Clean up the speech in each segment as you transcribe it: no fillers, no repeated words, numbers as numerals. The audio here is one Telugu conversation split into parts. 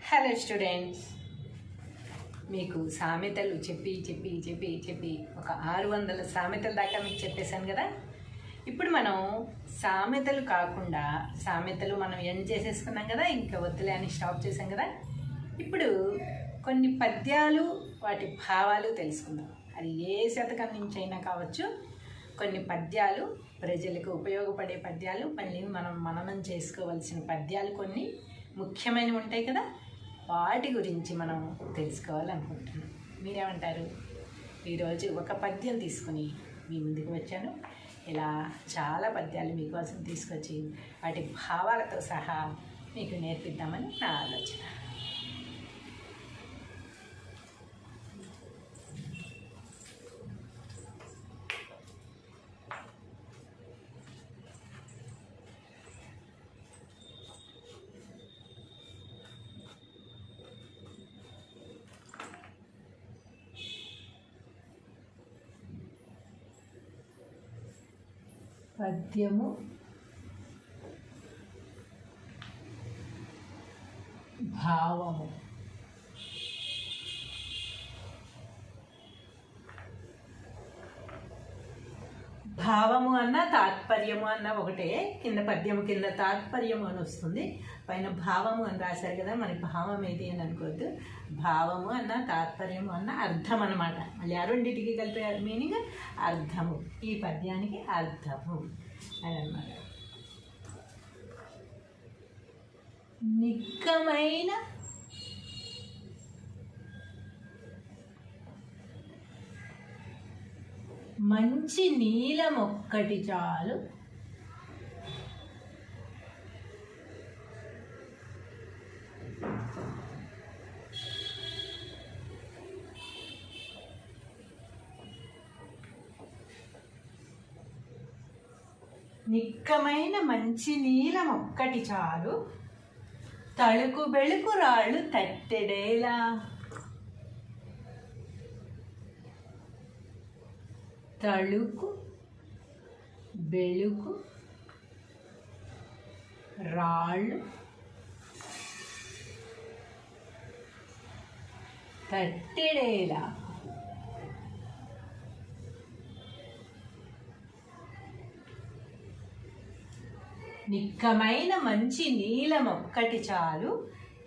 హలో స్టూడెంట్స్, మీకు సామెతలు చెప్పి చెప్పి చెప్పి చెప్పి ఒక 600 సామెతల దాకా మీకు చెప్పేశాను కదా. ఇప్పుడు మనం సామెతలు కాకుండా సామెతలు మనం ఎండ్ చేసేసుకున్నాం కదా, ఇంకా వద్దులే అని స్టాప్ చేసాం కదా. ఇప్పుడు కొన్ని పద్యాలు వాటి భావాలు తెలుసుకుందాం. అది ఏ శతకం నుంచి అయినా కావచ్చు. కొన్ని పద్యాలు ప్రజలకు ఉపయోగపడే పద్యాలు, మళ్ళీ మనం మననం చేసుకోవాల్సిన పద్యాలు కొన్ని ముఖ్యమైనవి ఉంటాయి కదా, వాటి గురించి మనం తెలుసుకోవాలనుకుంటున్నాం. మీరేమంటారు? ఈరోజు ఒక పద్యం తీసుకుని మీ ముందుకు వచ్చాను. ఇలా చాలా పద్యాలు మీకోసం తీసుకొచ్చి వాటి భావాలతో సహా మీకు నేర్పిద్దామని నా ఆలోచన. పద్యము భావము. భావము అన్న తాత్పర్యము అన్న ఒకటే. కింద పద్యము కింద తాత్పర్యము అని వస్తుంది, పైన భావము అని రాశారు కదా. మరి భావం ఏది అని అనుకోవద్దు. భావము అన్న తాత్పర్యము అన్న అర్థం అన్నమాట. మళ్ళీ ఆ రెండింటికి కలిపే మీనింగ్ అర్థము. ఈ పద్యానికి అర్థము అని అన్నమాట. నిక్కమైన మంచి నీలమొక్కటి చాలు, నిక్కమైన మంచి నీలమొక్కటి చాలు, తళుకు బెళుకు రాళ్ళు తట్టెడేలా. తళుకు బెళుకు రాళ్ళు తట్టెడేలా. నిక్కమైన మంచి నీలమొక్కటి చాలు,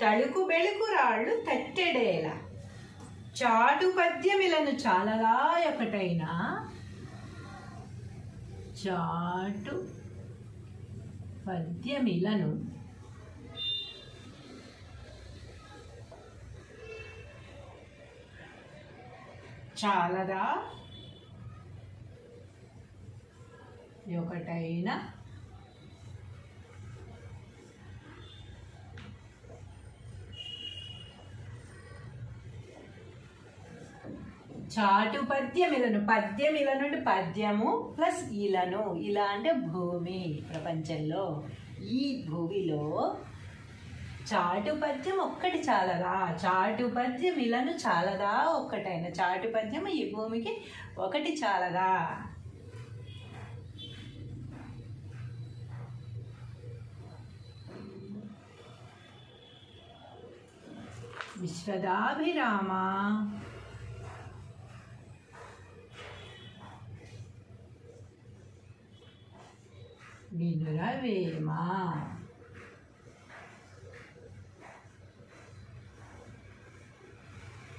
తళుకు బెళుకు రాళ్ళు తట్టెడేలా. చాటు పద్యమిలను చాలదా ఒకటైనా, చాటు పద్యమిలను చాలదా ఒకటైనా, చాటు పద్యమిలను. పద్యమిలను అంటే పద్యము ప్లస్ ఇలను. ఇలా అంటే భూమి. ప్రపంచంలో ఈ భూమిలో చాటు పద్యం ఒక్కటి చాలదా, చాటు పద్యం ఇలను చాలదా ఒక్కటైనా. చాటు పద్యం ఈ భూమికి ఒకటి చాలదా. విశ్వదాభిరామ వినురవేమ.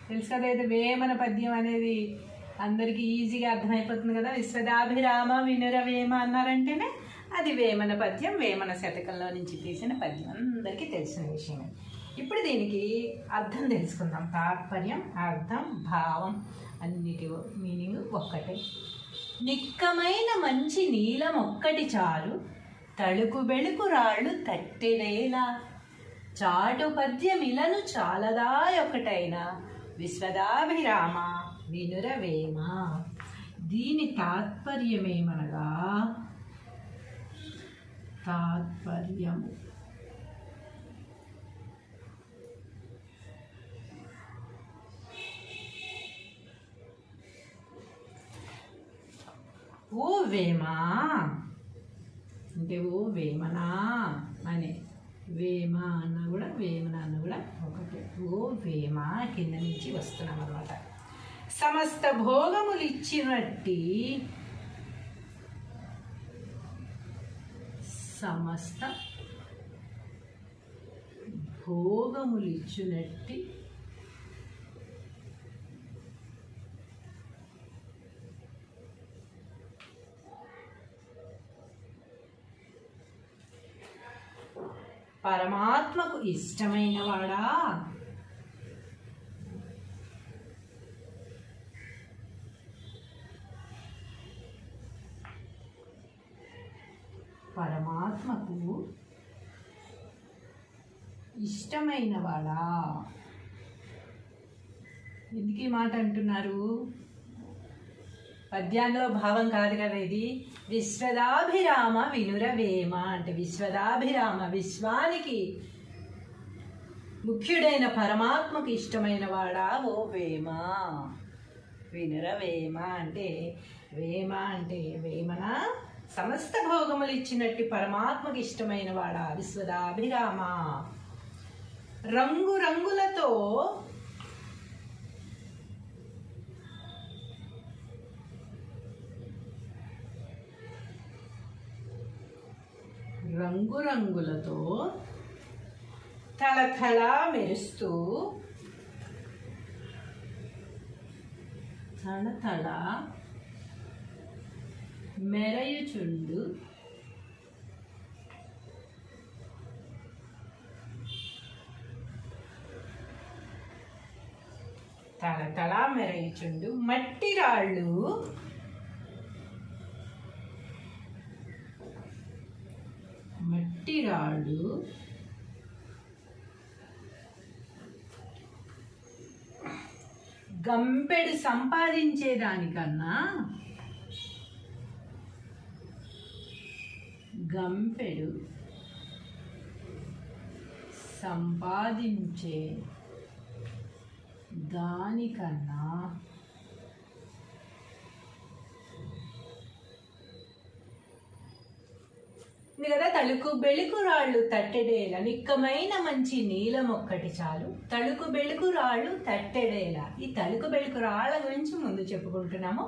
తెలుసు కదా, ఇది వేమన పద్యం అనేది అందరికీ ఈజీగా అర్థమైపోతుంది కదా. విశ్వదాభిరామ వినురవేమ అన్నారంటేనే అది వేమన పద్యం, వేమన శతకంలో నుంచి తీసిన పద్యం, అందరికీ తెలిసిన విషయం. ఇప్పుడు దీనికి అర్థం తెలుసుకుందాం. తాత్పర్యం, అర్థం, భావం అన్నిటి మీనింగ్ ఒక్కటే. నిక్కమైన మంచి నీలం ఒక్కటి చాలు, తళుకు బెళుకు రాళ్ళు తట్టెడేలా. చాటు పద్యమిలను చాలదా ఒకటైనా, విశ్వదాభిరామ వినురవేమ. దీని తాత్పర్యమేమనగా, తాత్పర్యము ఓ వేమా అంటే ఓ వేమనా అనే. వేమ అన్న కూడా వేమన అన్న కూడా ఒకటే. ఓ వేమ కింద నుంచి వస్తున్నాం అనమాట. సమస్త భోగములు ఇచ్చినట్టి సమస్త భోగములు ఇచ్చినట్టి పరమాత్మకు ఇష్టమైన వాడా పరమాత్మకు ఇష్టమైన వాడా. ఎందుకు ఈ మాట అంటున్నారు? పద్యాల్లో భావం కాదు కదా ఇది. విశ్వదాభిరామ వినురవేమ అంటే విశ్వదాభిరామ, విశ్వానికి ముఖ్యుడైన పరమాత్మకు ఇష్టమైన వాడా ఓ వేమ. వినురవేమ అంటే వేమ అంటే వేమన సమస్త భోగములు ఇచ్చినట్టు పరమాత్మకు ఇష్టమైన వాడా విశ్వదాభిరామ. రంగు రంగులతో రంగురంగులతో తళతళ మెరుస్తూ తళతళ మెరయుచుండు తళతళ మెరయుచుండు మట్టి రాళ్ళు మట్టి రాళ్ళు గంపెడు సంపాదించేదానికన్నా గంపెడు సంపాదించే దానికన్నా కదా తళుకు బెళుకు రాళ్ళు తట్టెడేల నిక్కమైన మంచి నీలం ఒక్కటి చాలు. తళుకు బెళుకు రాళ్ళు తట్టెడేల. ఈ తళుకు బెళుకు రాళ్ళ గురించి ముందు చెప్పుకుంటున్నాము.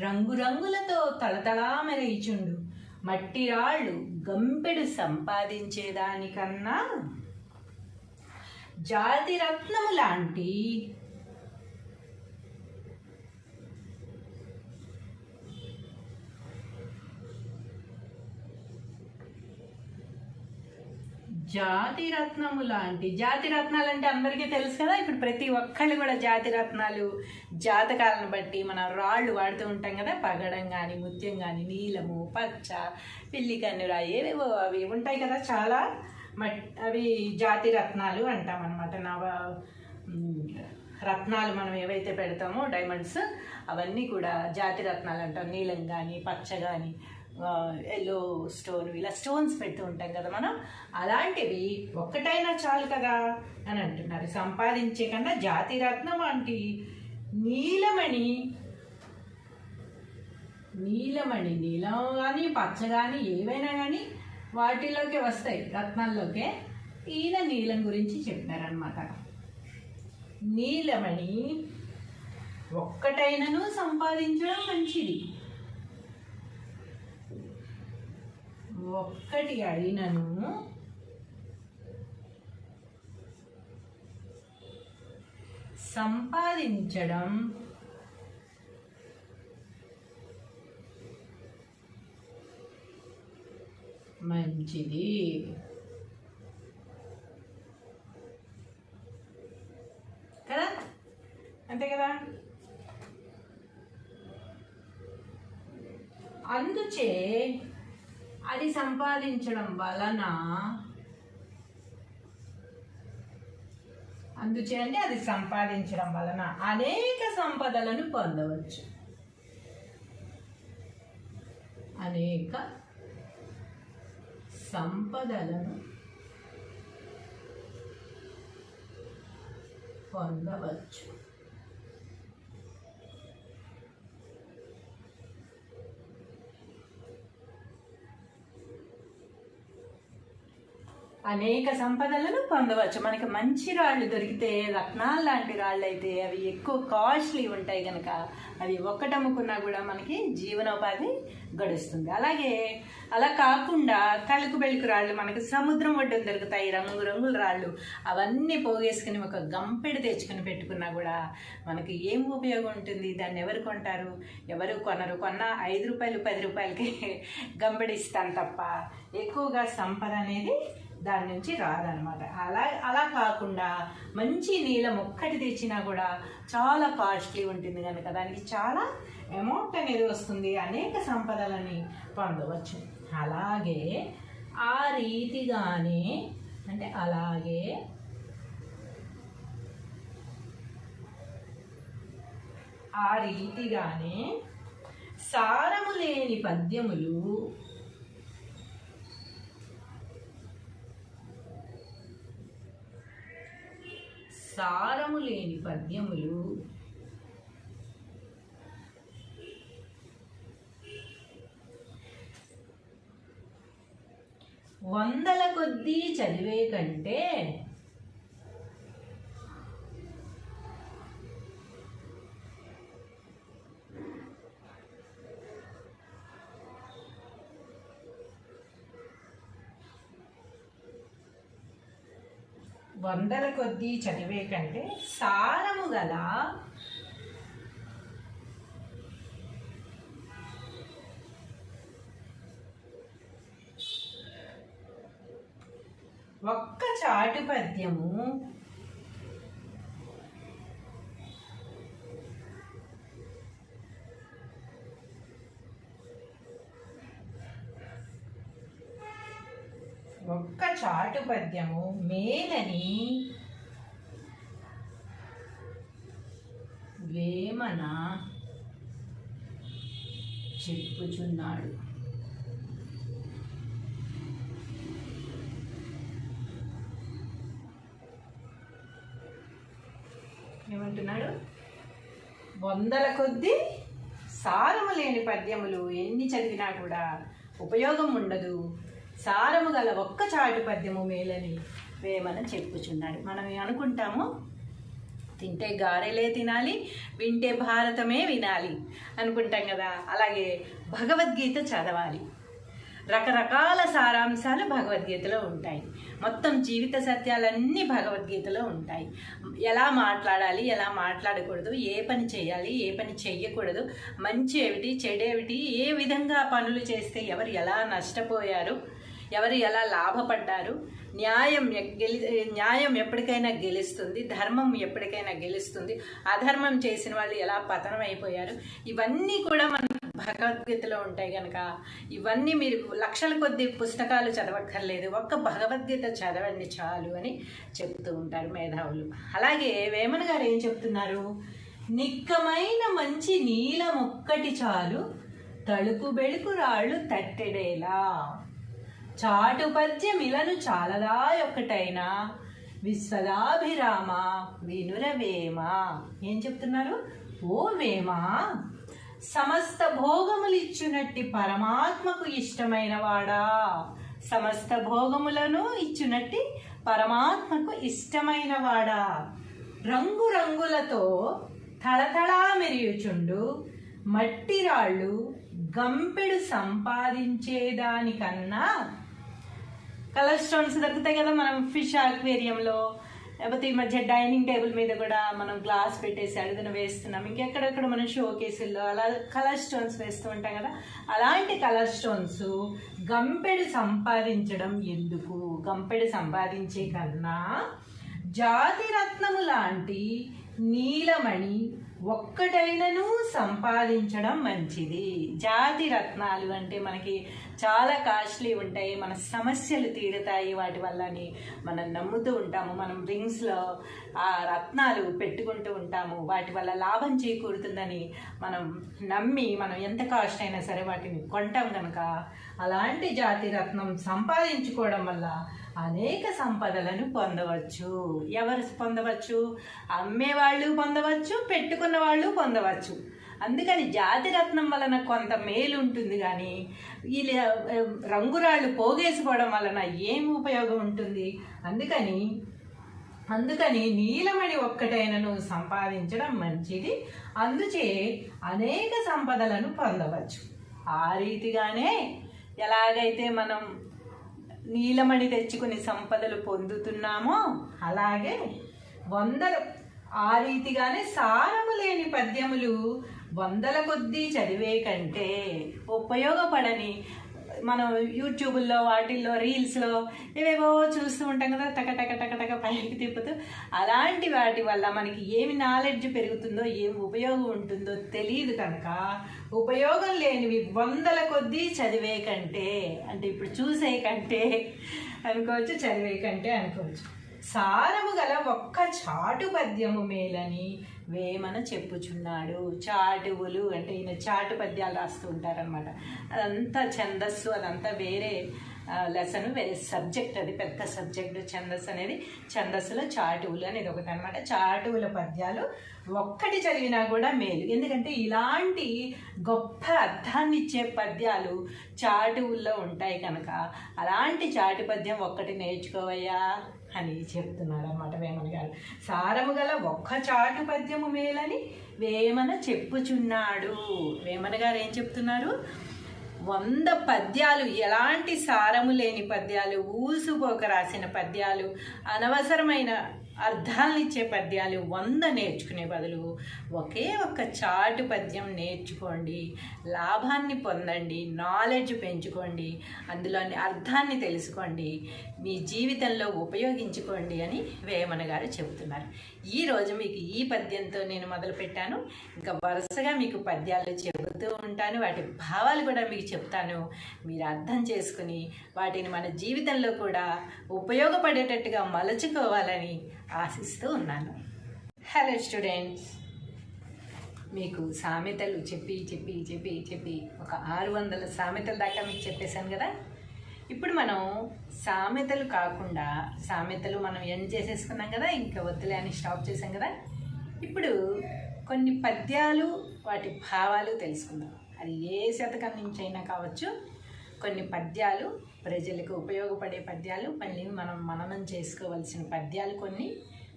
రంగురంగులతో తళతళా మెరయిచుండు మట్టి రాళ్ళు గంపెడు సంపాదించేదానికన్నా జాతి రత్నము లాంటి జాతి రత్నము లాంటి. జాతి రత్నాలు అంటే అందరికీ తెలుసు కదా. ఇప్పుడు ప్రతి ఒక్కళ్ళు కూడా జాతి రత్నాలు జాతకాలను బట్టి మనం రాళ్ళు వాడుతూ ఉంటాం కదా. పగడం కానీ ముత్యం కానీ నీలము పచ్చ పిల్లి కన్నురా ఏవేవో అవి ఉంటాయి కదా చాలా. అవి జాతి రత్నాలు అంటాం అనమాట. రత్నాలు మనం ఏవైతే పెడతామో డైమండ్స్ అవన్నీ కూడా జాతి రత్నాలు అంటాం. నీలం కానీ పచ్చ కానీ ఎల్లో స్టోన్ ఇలా స్టోన్స్ పెడుతూ ఉంటాం కదా మనం. అలాంటివి ఒక్కటైనా చాలు కదా అని అంటున్నారు. సంపాదించే కన్నా జాతి రత్నం వంటి నీలమణి నీలం కానీ పచ్చ కానీ ఏవైనా కానీ వాటిలోకి వస్తాయి రత్నాల్లోకే. ఈయన నీలం గురించి చెప్పారనమాట. నీలమణి ఒక్కటైనను సంపాదించడం మంచిది. ఒక్కటి అయినను సంపాదించడం మంచిది. కదా, అంతే కదా. అందుచే అది సంపాదించడం వలన అందుచే అంటే అది సంపాదించడం వలన అనేక సంపదలను పొందవచ్చు. అనేక సంపదలను పొందవచ్చు. అనేక సంపదలను పొందవచ్చు. మనకి మంచి రాళ్ళు దొరికితే, రత్నాలు లాంటి రాళ్ళు అయితే అవి ఎక్కువ కాస్ట్లీ ఉంటాయి కనుక అవి ఒక్కటమ్ముకున్నా కూడా మనకి జీవనోపాధి గడుస్తుంది. అలాగే అలా కాకుండా తళుకు బెళుకు రాళ్ళు మనకి సముద్రం ఒడ్డున దొరుకుతాయి, రంగురంగుల రాళ్ళు. అవన్నీ పోగేసుకుని ఒక గంపెడు తెచ్చుకుని పెట్టుకున్నా కూడా మనకి ఏం ఉపయోగం ఉంటుంది? దాన్ని ఎవరు కొంటారు? ఎవరు కొనరు. కొన్న 5 రూపాయలు 10 రూపాయలకి గంపెడిస్తాను తప్ప ఎక్కువగా సంపద అనేది దాని నుంచి రాదనమాట. అలా కాకుండా మంచి నీలం ఒక్కటి తెచ్చినా కూడా చాలా కాస్ట్లీ ఉంటుంది కనుక దానికి చాలా అమౌంట్ అనేది వస్తుంది. అనేక సంపదలని పొందవచ్చు. అలాగే ఆ రీతిగానే సారము లేని పద్యములు వందల కొద్దీ చదివే కంటే సారము గల ఒక్క చాటు పద్యము మేలని వేమన చెప్పుచున్నాడు. ఏమంటున్నాడు? వందల కొద్దీ సారము లేని పద్యములు ఎన్ని చదివినా కూడా ఉపయోగం ఉండదు. సారము గల ఒక్క చాటు పద్యము మేలని వేమన చెప్పుచున్నాడు. మనం అనుకుంటాము తింటే గారెలే తినాలి, వింటే భారతమే వినాలి అనుకుంటాం కదా. అలాగే భగవద్గీత చదవాలి. రకరకాల సారాంశాలు భగవద్గీతలో ఉంటాయి. మొత్తం జీవిత సత్యాలన్నీ భగవద్గీతలో ఉంటాయి. ఎలా మాట్లాడాలి, ఎలా మాట్లాడకూడదు, ఏ పని చేయాలి, ఏ పని చెయ్యకూడదు, మంచి ఏమిటి, చెడేమిటి, ఏ విధంగా పనులు చేస్తే ఎవరు ఎలా నష్టపోయారు, ఎవరు ఎలా లాభపడ్డారు, న్యాయం ఎప్పటికైనా గెలుస్తుంది, ధర్మం ఎప్పటికైనా గెలుస్తుంది, అధర్మం చేసిన వాళ్ళు ఎలా పతనం అయిపోయారు, ఇవన్నీ కూడా మన భగవద్గీతలో ఉంటాయి కనుక ఇవన్నీ మీరు లక్షల కొద్ది పుస్తకాలు చదవక్కర్లేదు, ఒక్క భగవద్గీత చదవండి చాలు అని చెప్తూ ఉంటారు మేధావులు. అలాగే వేమన గారు ఏం చెప్తున్నారు? నిక్కమైన మంచి నీలం ఒక్కటి చాలు, తళుకు బెళుకు రాళ్ళు తట్టెడేలా, చాటు పద్యమిలను చాలదా ఒక్కటైనా, విశ్వదాభిరామ వినురవేమ. ఏం చెప్తున్నారు? ఓ వేమ, సమస్త భోగములిచ్చునట్టి పరమాత్మకు ఇష్టమైన వాడా, సమస్త భోగములను ఇచ్చునట్టి పరమాత్మకు ఇష్టమైన వాడా, రంగురంగులతో తళతళా మెరియుచుండు మట్టి రాళ్ళు గంపెడు సంపాదించేదానికన్నా, కలర్ స్టోన్స్ దొరుకుతాయి కదా మనం ఫిష్ అక్వేరియంలో, లేకపోతే ఈ మధ్య డైనింగ్ టేబుల్ మీద కూడా మనం గ్లాస్ పెట్టేసి అడుగున వేస్తున్నాం, ఇంకెక్కడెక్కడ మనం షో కేసుల్లో అలా కలర్ స్టోన్స్ వేస్తూ ఉంటాం కదా. అలాంటి కలర్ స్టోన్స్ గంపెడు సంపాదించడం ఎందుకు? గంపెడు సంపాదించే కన్నా జాతి రత్నము లాంటి నీలమణి ఒక్కటైనను సంపాదించడం మంచిది. జాతి రత్నాలు అంటే మనకి చాలా కాస్ట్లీ ఉంటాయి, మన సమస్యలు తీరుతాయి వాటి వల్లని మనం నమ్ముతూ ఉంటాము. మనం రింగ్స్లో ఆ రత్నాలు పెట్టుకుంటూ ఉంటాము, వాటి వల్ల లాభం చేకూరుతుందని మనం నమ్మి మనం ఎంత కాస్ట్ అయినా సరే వాటిని కొంటాం కనుక అలాంటి జాతి రత్నం సంపాదించుకోవడం వల్ల అనేక సంపదలను పొందవచ్చు. ఎవరు పొందవచ్చు? అమ్మేవాళ్ళు పొందవచ్చు, పెట్టుకున్న వాళ్ళు పొందవచ్చు. అందుకని జాతిరత్నం వలన కొంత మేలు ఉంటుంది, కానీ ఈ రంగురాళ్ళు పోగేసుకోవడం వలన ఏం ఉపయోగం ఉంటుంది? అందుకని నీలమణి ఒక్కటైనను సంపాదించడం మంచిది, అందుచే అనేక సంపదలను పొందవచ్చు. ఆ రీతిగానే ఎలాగైతే మనం నీలమణి తెచ్చుకుని సంపదలు పొందుతున్నామో అలాగే ఆ రీతిగానే సారము లేని పద్యములు వందల కొద్దీ చదివే కంటే ఉపయోగపడని, మనం యూట్యూబ్లో వాటిల్లో రీల్స్లో ఏవేవో చూస్తూ ఉంటాం కదా, టక పైకి తిప్పుతూ, అలాంటి వాటి వల్ల మనకి ఏమి నాలెడ్జ్ పెరుగుతుందో ఏమి ఉపయోగం ఉంటుందో తెలియదు కనుక ఉపయోగం లేనివి వందల కొద్దీ చదివే కంటే, అంటే ఇప్పుడు చూసే కంటే అనుకోవచ్చు, చదివే కంటే అనుకోవచ్చు, సారము గల ఒక్క చాటు పద్యము మేలని వేమన చెప్పుచున్నాడు. చాటువులు అంటే ఈయన చాటు పద్యాలు రాస్తూ ఉంటారనమాట. అదంతా ఛందస్సు, అదంతా వేరే లెసన్, వేరే సబ్జెక్ట్, అది పెద్ద సబ్జెక్టు. ఛందస్సు అనేది, ఛందస్సులో చాటువులు అనేది ఒకటి అనమాట. చాటువుల పద్యాలు ఒక్కటి చదివినా కూడా మేలు, ఎందుకంటే ఇలాంటి గొప్ప అర్థాన్ని ఇచ్చే పద్యాలు చాటువుల్లో ఉంటాయి కనుక అలాంటి చాటు పద్యం ఒక్కటి నేర్చుకోవయ్యా అని చెప్తున్నారు అన్నమాట వేమన గారు. సారము గల ఒక్క చాటు పద్యము మేలని వేమన చెప్పుచున్నాడు. వేమన గారు ఏం చెప్తున్నారు? 100 పద్యాలు, ఎలాంటి సారము లేని పద్యాలు, ఊసుపోక రాసిన పద్యాలు, అనవసరమైన అర్థాలను ఇచ్చే పద్యాలు 100 నేర్చుకునే బదులు ఒకే ఒక్క చాటు పద్యం నేర్చుకోండి, లాభాన్ని పొందండి, నాలెడ్జ్ పెంచుకోండి, అందులోని అర్థాన్ని తెలుసుకోండి, మీ జీవితంలో ఉపయోగించుకోండి అని వేమన గారు చెబుతున్నారు. ఈరోజు మీకు ఈ పద్యంతో నేను మొదలుపెట్టాను. ఇంకా వరుసగా మీకు పద్యాలు చెబుతూ ఉంటాను, వాటి భావాలు కూడా మీకు చెప్తాను. మీరు అర్థం చేసుకుని వాటిని మన జీవితంలో కూడా ఉపయోగపడేటట్టుగా మలుచుకోవాలని ఆశిస్తూ ఉన్నాను. హలో స్టూడెంట్స్, మీకు సామెతలు చెప్పి ఒక 600 సామెతల దాకా మీకు చెప్పేశాను కదా. ఇప్పుడు మనం సామెతలు కాకుండా, సామెతలు మనం ఎండ్ చేసేసుకున్నాం కదా, ఇంకా వద్దులే అని స్టాప్ చేసాం కదా. ఇప్పుడు కొన్ని పద్యాలు, వాటి భావాలు తెలుసుకుందాం. అది ఏ శతకం నుంచి అయినా కావచ్చు. కొన్ని పద్యాలు ప్రజలకు ఉపయోగపడే పద్యాలు, మళ్ళీ మనం మననం చేసుకోవాల్సిన పద్యాలు కొన్ని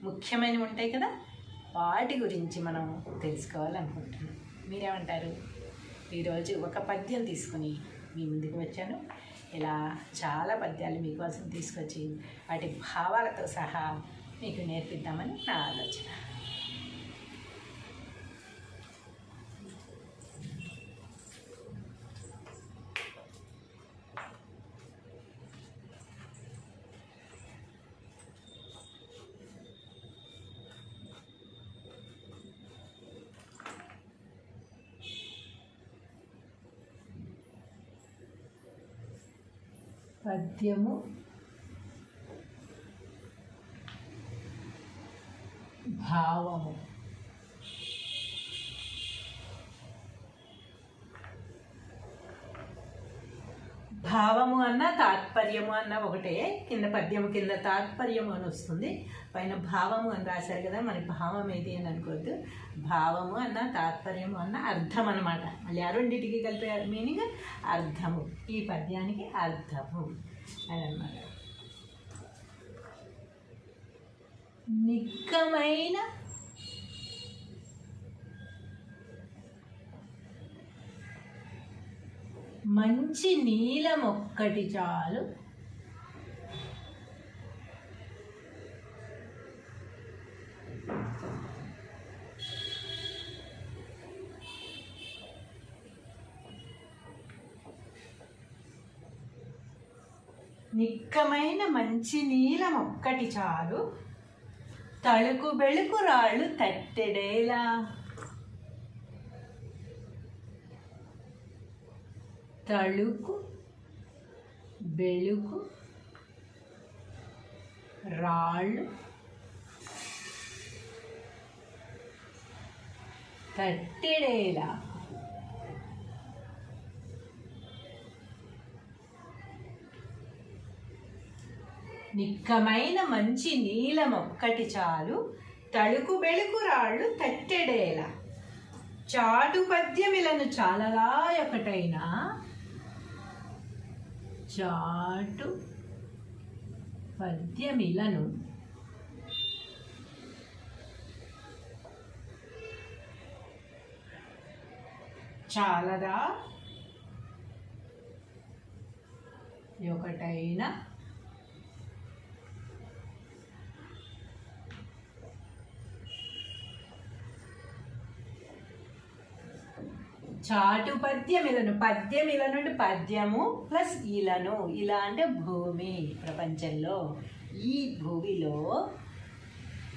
ముఖ్యమైనవి ఉంటాయి కదా, వాటి గురించి మనం తెలుసుకోవాలనుకుంటున్నాం. మీరేమంటారు? ఈరోజు ఒక పద్యం తీసుకుని మీ ముందుకు వచ్చాను. ఇలా చాలా పద్యాలు మీకోసం తీసుకొచ్చి వాటి భావాలతో సహా మీకు నేర్పిద్దామని నా ఆలోచన. పద్యము భావము. భావము అన్న తాత్పర్యము అన్న ఒకటే. కింద పద్యము కింద తాత్పర్యము అని వస్తుంది, పైన భావము అని రాశారు కదా. మన భావం ఏది అని అనుకోవద్దు. భావము అన్న తాత్పర్యము అన్న అర్థం అన్నమాట. మళ్ళీ ఆ రెండింటికి కలిపే మీనింగ్ అర్థము. ఈ పద్యానికి అర్థము అని అన్నమాట. నిక్కమైన మంచి నీలం ఒక్కటి చాలు, నిక్కమైన మంచి నీలం ఒక్కటి చాలు, తళుకు బెళుకు రాళ్ళు తట్టెడేలా. తళుకు బెళుకు రాళ్ళు తట్టెడేలా. నిక్కమైన మంచి నీలం ఒక్కటి చాలు, తళుకు బెళుకు రాళ్ళు తట్టెడేలా. చాటు పద్యమిలను చాలదా ఒకటైన చాటు పద్యమిలను చాలదా ఒకటైన చాటు పద్యమిలను, పద్యమిలను అంటే పద్యము ప్లస్ ఇలను, ఇలా అంటే భూమి. ప్రపంచంలో ఈ భూమిలో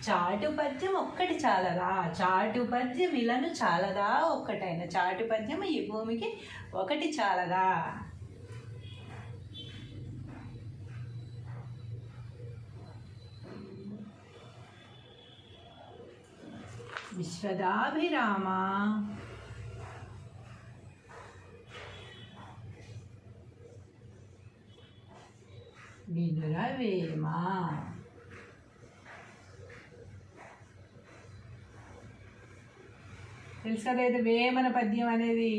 చాటు పద్యం ఒక్కటి చాలదా, చాటు పద్యం ఇలను చాలదా ఒక్కటైన, చాటు పద్యం ఈ భూమికి ఒకటి చాలదా. విశ్వదాభిరామ వినురవేమ. తెలుసు కదా, ఇది వేమన పద్యం అనేది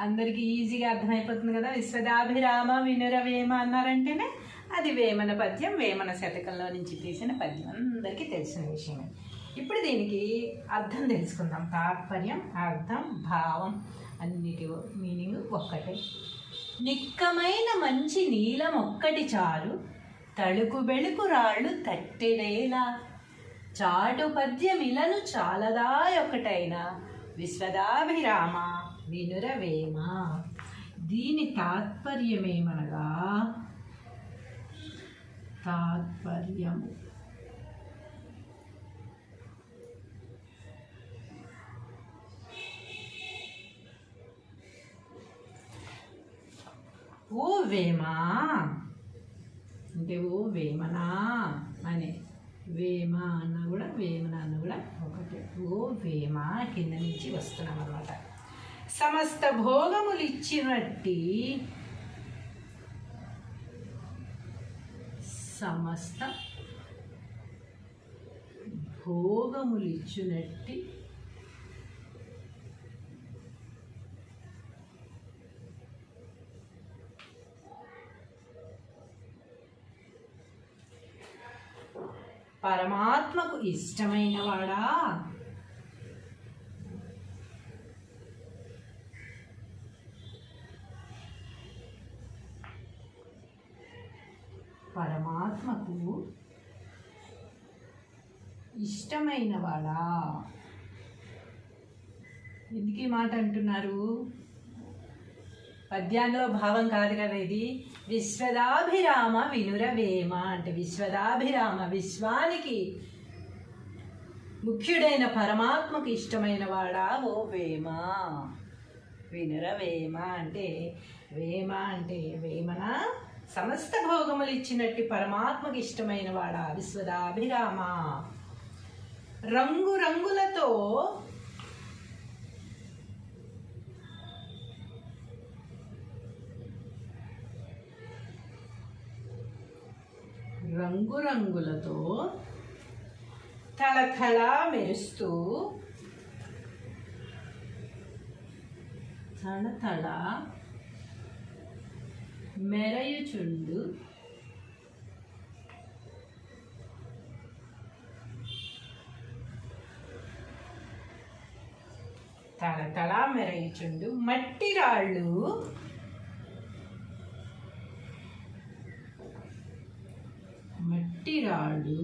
అందరికీ ఈజీగా అర్థమైపోతుంది కదా. విశ్వదాభిరామ వినురవేమ అన్నారంటేనే అది వేమన పద్యం, వేమన శతకంలో నుంచి తీసిన పద్యం, అందరికీ తెలిసిన విషయమే. ఇప్పుడు దీనికి అర్థం తెలుసుకుందాం. తాత్పర్యం, అర్థం, భావం అన్నిటి మీనింగ్ ఒక్కటే. నిక్కమైన మంచి నీలం ఒక్కటి చాలు, తళుకు బెళుకు రాళ్ళు తట్టెడేలా, చాటు పద్యమిలను చాలదా ఒకటైనా, విశ్వదాభిరామ వినురవేమ. దీని తాత్పర్యమేమనగా, తాత్పర్యము ఓ వేమా అంటే ఓ వేమనా అనే, వేమ అన్న కూడా వేమన అన్న కూడా ఒకటే. ఓ వేమ కింద నుంచి వస్తున్నాం అన్నమాట. సమస్త భోగములు ఇచ్చినట్టి, సమస్త భోగములు ఇచ్చినట్టి పరమాత్మకు ఇష్టమైన వాడా, పరమాత్మకు ఇష్టమైన వాడా. ఎందుకు ఈ మాట అంటున్నారు? పద్యాంలో భావం కాదు కదా ఇది. విశ్వదాభిరామ వినురవేమ అంటే విశ్వదాభిరామ, విశ్వానికి ముఖ్యుడైన పరమాత్మకు ఇష్టమైన వాడా ఓ వేమ. వినురవేమ అంటే, వేమ అంటే వేమన సమస్త భోగములు ఇచ్చినట్టు పరమాత్మకు ఇష్టమైన వాడా విశ్వదాభిరామ. రంగు రంగులతో రంగురంగులతో తళతళ మెరుస్తూ, తళతళ మెరయుచుండు తళతళ మెరయుచుండు మట్టి రాళ్ళు, మట్టి రాళ్ళు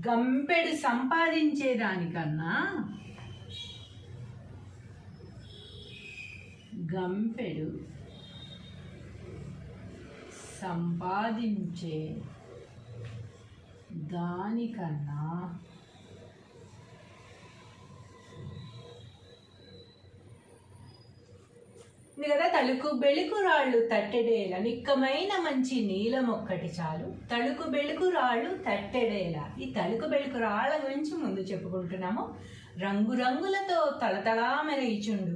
గంపెడు సంపాదించేదానికన్నా, గంపెడు సంపాదించే దానికన్నా కదా తళుకు బెళుకు రాళ్ళు తట్టెడేల, నిక్కమైన మంచి నీలం ఒక్కటి చాలు, తళుకు బెళుకు రాళ్ళు తట్టెడేల. ఈ తళుకు బెళుకు రాళ్ళ గురించి ముందు చెప్పుకుంటున్నాము. రంగురంగులతో తళతళా మెరయిచుండు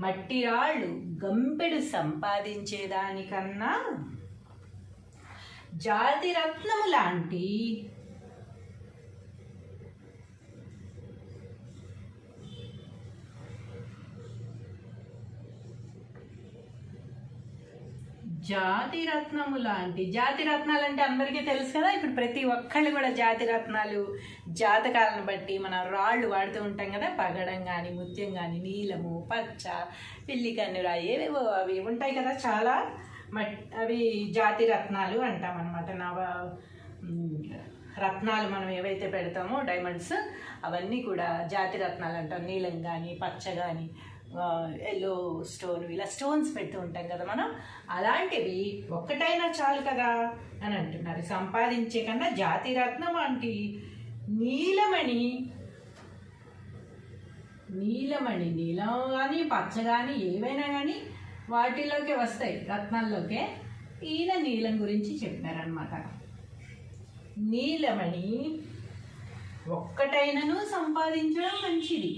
మట్టి రాళ్ళు గంపెడు సంపాదించేదానికన్నా, జాతి రత్నము లాంటి జాతి రత్నము లాంటి, జాతి రత్నాలు అంటే అందరికీ తెలుసు కదా. ఇప్పుడు ప్రతి ఒక్కళ్ళు కూడా జాతి రత్నాలు జాతకాలను బట్టి మనం రాళ్ళు వాడుతూ ఉంటాం కదా. పగడం కానీ, ముత్యం కానీ, నీలము, పచ్చ, పిల్లి కన్నురా, ఏవేవో అవి ఉంటాయి కదా చాలా. అవి జాతి రత్నాలు అంటాం అనమాట. రత్నాలు మనం ఏవైతే పెడతామో డైమండ్స్, అవన్నీ కూడా జాతి రత్నాలు అంటాం. నీలం కానీ, పచ్చ కానీ, ఎల్లో స్టోన్, ఇలా స్టోన్స్ పెడుతూ ఉంటాం కదా మనం. అలాంటివి ఒక్కటైనా చాలు కదా అని అంటున్నారు. సంపాదించే కన్నా జాతి రత్నం వంటి నీలం కానీ, పచ్చ కానీ, ఏవైనా కానీ వాటిలోకి వస్తాయి, రత్నాల్లోకే. ఈయన నీలం గురించి చెప్పారనమాట. నీలమణి ఒక్కటైనను సంపాదించడం మంచిది,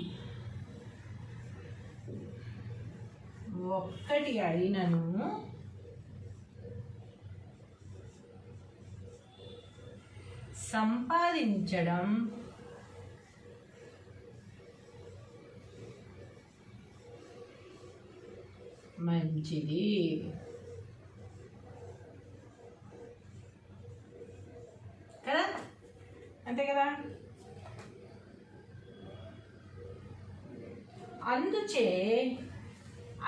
ఒక్కటి అయినను సంపాదించడం మంచిది. కదా, అంతే కదా. అందుచే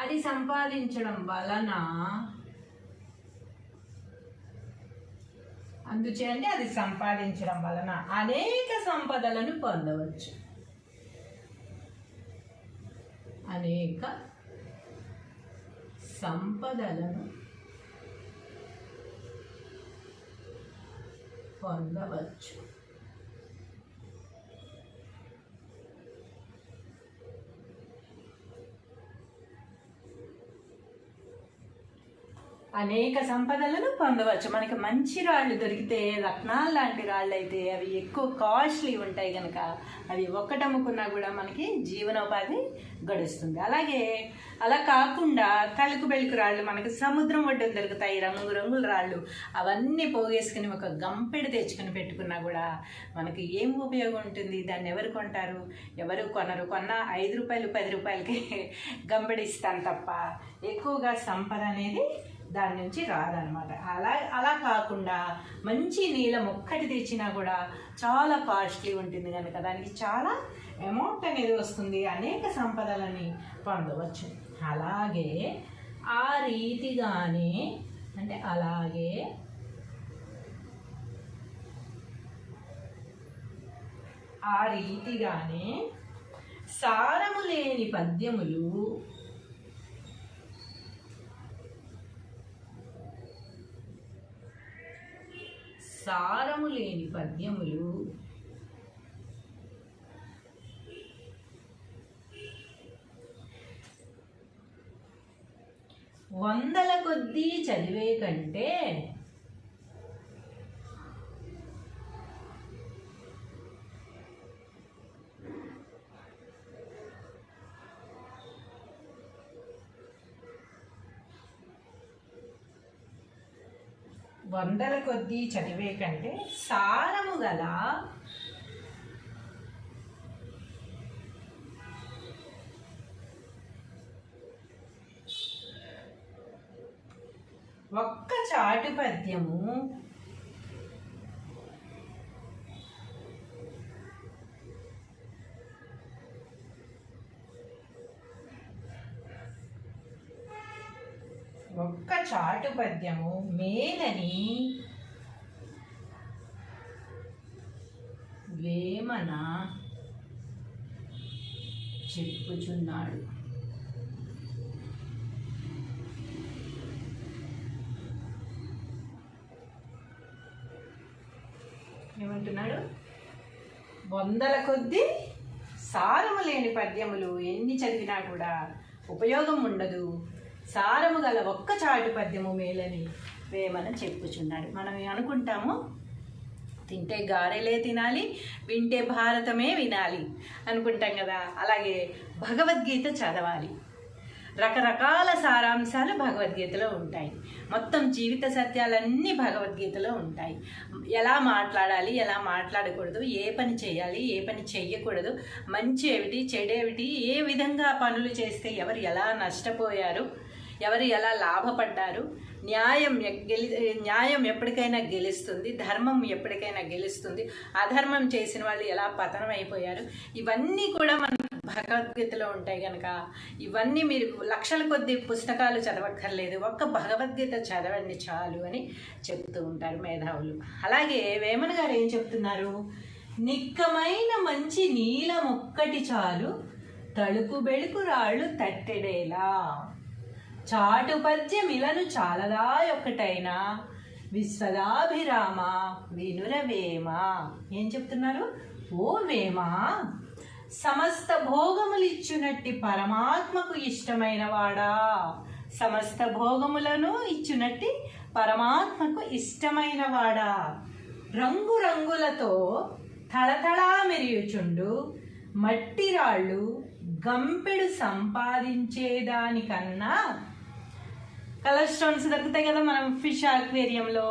అది సంపాదించడం వలన, అందుచే అంటే అది సంపాదించడం వలన అనేక సంపదలను పొందవచ్చు. అనేక సంపదలను పొందవచ్చు. అనేక సంపదలను పొందవచ్చు. మనకి మంచి రాళ్ళు దొరికితే, రత్నాలు లాంటి రాళ్ళు అయితే అవి ఎక్కువ కాస్ట్లీ ఉంటాయి కనుక అవి ఒక్కటమ్ముకున్నా కూడా మనకి జీవనోపాధి గడుస్తుంది. అలాగే అలా కాకుండా తలుకు బెలుకు రాళ్ళు మనకి సముద్రం ఒడ్డున దొరుకుతాయి, రంగురంగుల రాళ్ళు. అవన్నీ పోగేసుకుని ఒక గంపెడు తెచ్చుకుని పెట్టుకున్నా కూడా మనకి ఏం ఉపయోగం ఉంటుంది? దాన్ని ఎవరు కొంటారు? ఎవరు కొనరు. కొన్న 5 రూపాయలు 10 రూపాయలకి గంపెడిస్తాను తప్ప ఎక్కువగా సంపద అనేది దాని నుంచి రాదనమాట. అలా కాకుండా మంచి నీలం ఒక్కటి తెచ్చినా కూడా చాలా కాస్ట్లీ ఉంటుంది కనుక దానికి చాలా అమౌంట్ అనేది వస్తుంది. అనేక సంపదలని పొందవచ్చు. అలాగే ఆ రీతిగానే, అంటే అలాగే ఆ రీతిగానే సారము లేని పద్యములు వందల కొద్దీ చదివే కంటే సారము గల ఒక్క చాటు పద్యము మేలని వేమన చెప్పుచున్నాడు. ఏమంటున్నాడు? వందల కొద్దీ సారము లేని పద్యములు ఎన్ని చదివినా కూడా ఉపయోగం ఉండదు, సారము గల ఒక్క చాటు పద్యము మేలని వేమన చెప్పుచున్నాడు. మనం అనుకుంటాము తింటే గారెలే తినాలి, వింటే భారతమే వినాలి అనుకుంటాం కదా. అలాగే భగవద్గీత చదవాలి. రకరకాల సారాంశాలు భగవద్గీతలో ఉంటాయి. మొత్తం జీవిత సత్యాలన్నీ భగవద్గీతలో ఉంటాయి. ఎలా మాట్లాడాలి, ఎలా మాట్లాడకూడదు, ఏ పని చేయాలి, ఏ పని చెయ్యకూడదు, మంచి ఏమిటి, చెడేమిటి, ఏ విధంగా పనులు చేస్తే ఎవరు ఎలా నష్టపోయారు, ఎవరు ఎలా లాభపడ్డారు, న్యాయం ఎప్పటికైనా గెలుస్తుంది, ధర్మం ఎప్పటికైనా గెలుస్తుంది, అధర్మం చేసిన వాళ్ళు ఎలా పతనం అయిపోయారు, ఇవన్నీ కూడా మన భగవద్గీతలో ఉంటాయి కనుక ఇవన్నీ మీరు లక్షల కొద్ది పుస్తకాలు చదవక్కర్లేదు, ఒక్క భగవద్గీత చదవండి చాలు అని చెప్తూ ఉంటారు మేధావులు. అలాగే వేమన గారు ఏం చెప్తున్నారు, నిక్కమైన మంచి నీలం ఒక్కటి చాలు, తలుపు బెళుకు రాళ్ళు తట్టెడేలా, చాటు పద్యమిలను చాలదా ఒక్కటైనా, విశ్వదాభిరామ వినురవేమ. ఏం చెప్తున్నారు, ఓ వేమ, సమస్త భోగములిచ్చునట్టి పరమాత్మకు ఇష్టమైన వాడా, సమస్త భోగములను ఇచ్చునట్టి పరమాత్మకు ఇష్టమైన వాడా, రంగురంగులతో తళతళా మెరియుచుండు మట్టి రాళ్ళు గంపెడు సంపాదించేదానికన్నా, కలర్ స్టోన్స్ దొరుకుతాయి కదా మనం ఫిష్ అక్వేరియంలో,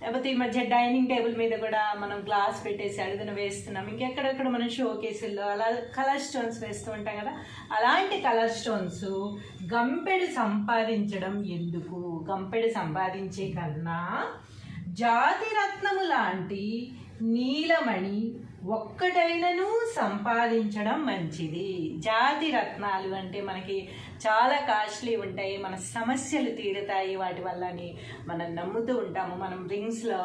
లేకపోతే ఈ మధ్య డైనింగ్ టేబుల్ మీద కూడా మనం గ్లాస్ పెట్టేసి అడుగున వేస్తున్నాం, ఇంకెక్కడెక్కడ మనం షో కేసుల్లో అలా కలర్ స్టోన్స్ వేస్తూ ఉంటాం కదా, అలాంటి కలర్ స్టోన్స్ గంపెడు సంపాదించడం ఎందుకు, గంపెడు సంపాదించే కన్నా జాతి రత్నము లాంటి నీలమణి ఒక్కటైనను సంపాదించడం మంచిది. జాతి రత్నాలు అంటే మనకి చాలా కాస్ట్లీ ఉంటాయి, మన సమస్యలు తీరుతాయి వాటి వల్లని మనం నమ్ముతూ ఉంటాము, మనం రింగ్స్లో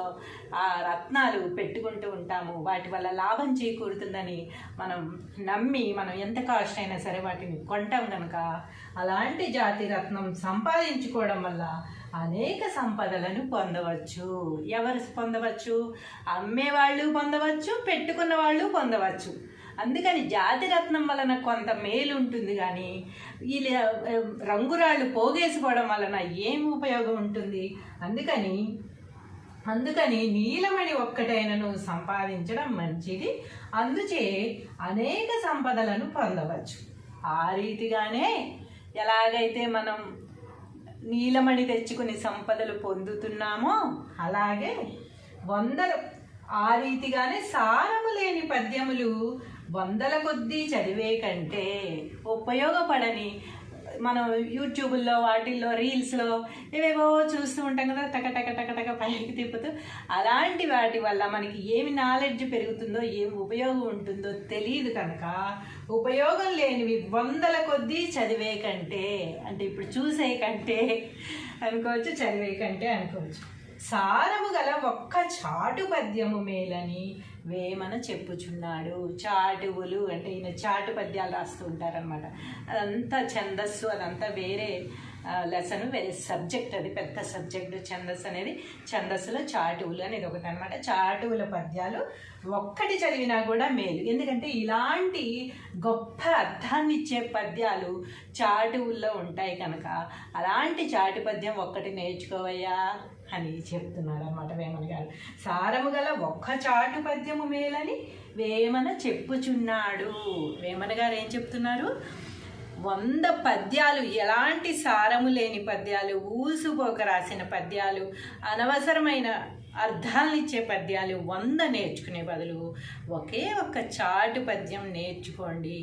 ఆ రత్నాలు పెట్టుకుంటూ ఉంటాము, వాటి వల్ల లాభం చేకూరుతుందని మనం నమ్మి మనం ఎంత కాస్ట్ అయినా సరే వాటిని కొంటాం కనుక అలాంటి జాతి రత్నం సంపాదించుకోవడం వల్ల అనేక సంపదలను పొందవచ్చు. ఎవరు పొందవచ్చు, అమ్మేవాళ్ళు పొందవచ్చు, పెట్టుకున్న వాళ్ళు పొందవచ్చు. అందుకని జాతిరత్నం వలన కొంత మేలు ఉంటుంది, కానీ ఈ రంగురాళ్ళు పోగేసుకోవడం వలన ఏం ఉపయోగం ఉంటుంది. అందుకని నీలమణి ఒక్కటైనను సంపాదించడం మంచిది, అందుచే అనేక సంపదలను పొందవచ్చు. ఆ రీతిగానే ఎలాగైతే మనం నీలమణి తెచ్చుకుని సంపదలు పొందుతున్నామో అలాగే ఆ రీతిగానే సారము లేని పద్యములు వందల కొద్దీ చదివే కంటే ఉపయోగపడని మనం యూట్యూబ్లో వాటిల్లో రీల్స్లో ఏవేవో చూస్తూ ఉంటాం కదా, టక పైకి తిప్పుతూ, అలాంటి వాటి వల్ల మనకి ఏమి నాలెడ్జ్ పెరుగుతుందో ఏమి ఉపయోగం ఉంటుందో తెలియదు కనుక ఉపయోగం లేనివి వందల కొద్దీ చదివే కంటే, అంటే ఇప్పుడు చూసే కంటే అనుకోవచ్చు, చదివే కంటే అనుకోవచ్చు, సారము గల ఒక్క చాటు పద్యము మేలని వేమన చెప్పుచున్నాడు. చాటువులు అంటే ఈయన చాటు పద్యాలు రాస్తూ ఉంటారనమాట. అదంతా ఛందస్సు, అదంతా వేరే లెసన్, వేరే సబ్జెక్ట్, అది పెద్ద సబ్జెక్టు ఛందస్సు అనేది. ఛందస్సులో చాటువులు అనేది ఒకటి అనమాట. చాటువుల పద్యాలు ఒక్కటి చదివినా కూడా మేలు, ఎందుకంటే ఇలాంటి గొప్ప అర్థాన్ని ఇచ్చే పద్యాలు చాటువుల్లో ఉంటాయి కనుక అలాంటి చాటు పద్యం ఒక్కటి నేర్చుకోవయ్యా అని చెప్తున్నారు అన్నమాట వేమన గారు. సారము గల ఒక్క చాటు పద్యము మేలని వేమన చెప్పుచున్నాడు. వేమన గారు ఏం చెప్తున్నారు, 100 పద్యాలు, ఎలాంటి సారము లేని పద్యాలు, ఊసుపోక రాసిన పద్యాలు, అనవసరమైన అర్థాలను ఇచ్చే పద్యాలు 100 నేర్చుకునే బదులు ఒకే ఒక్క చాటు పద్యం నేర్చుకోండి,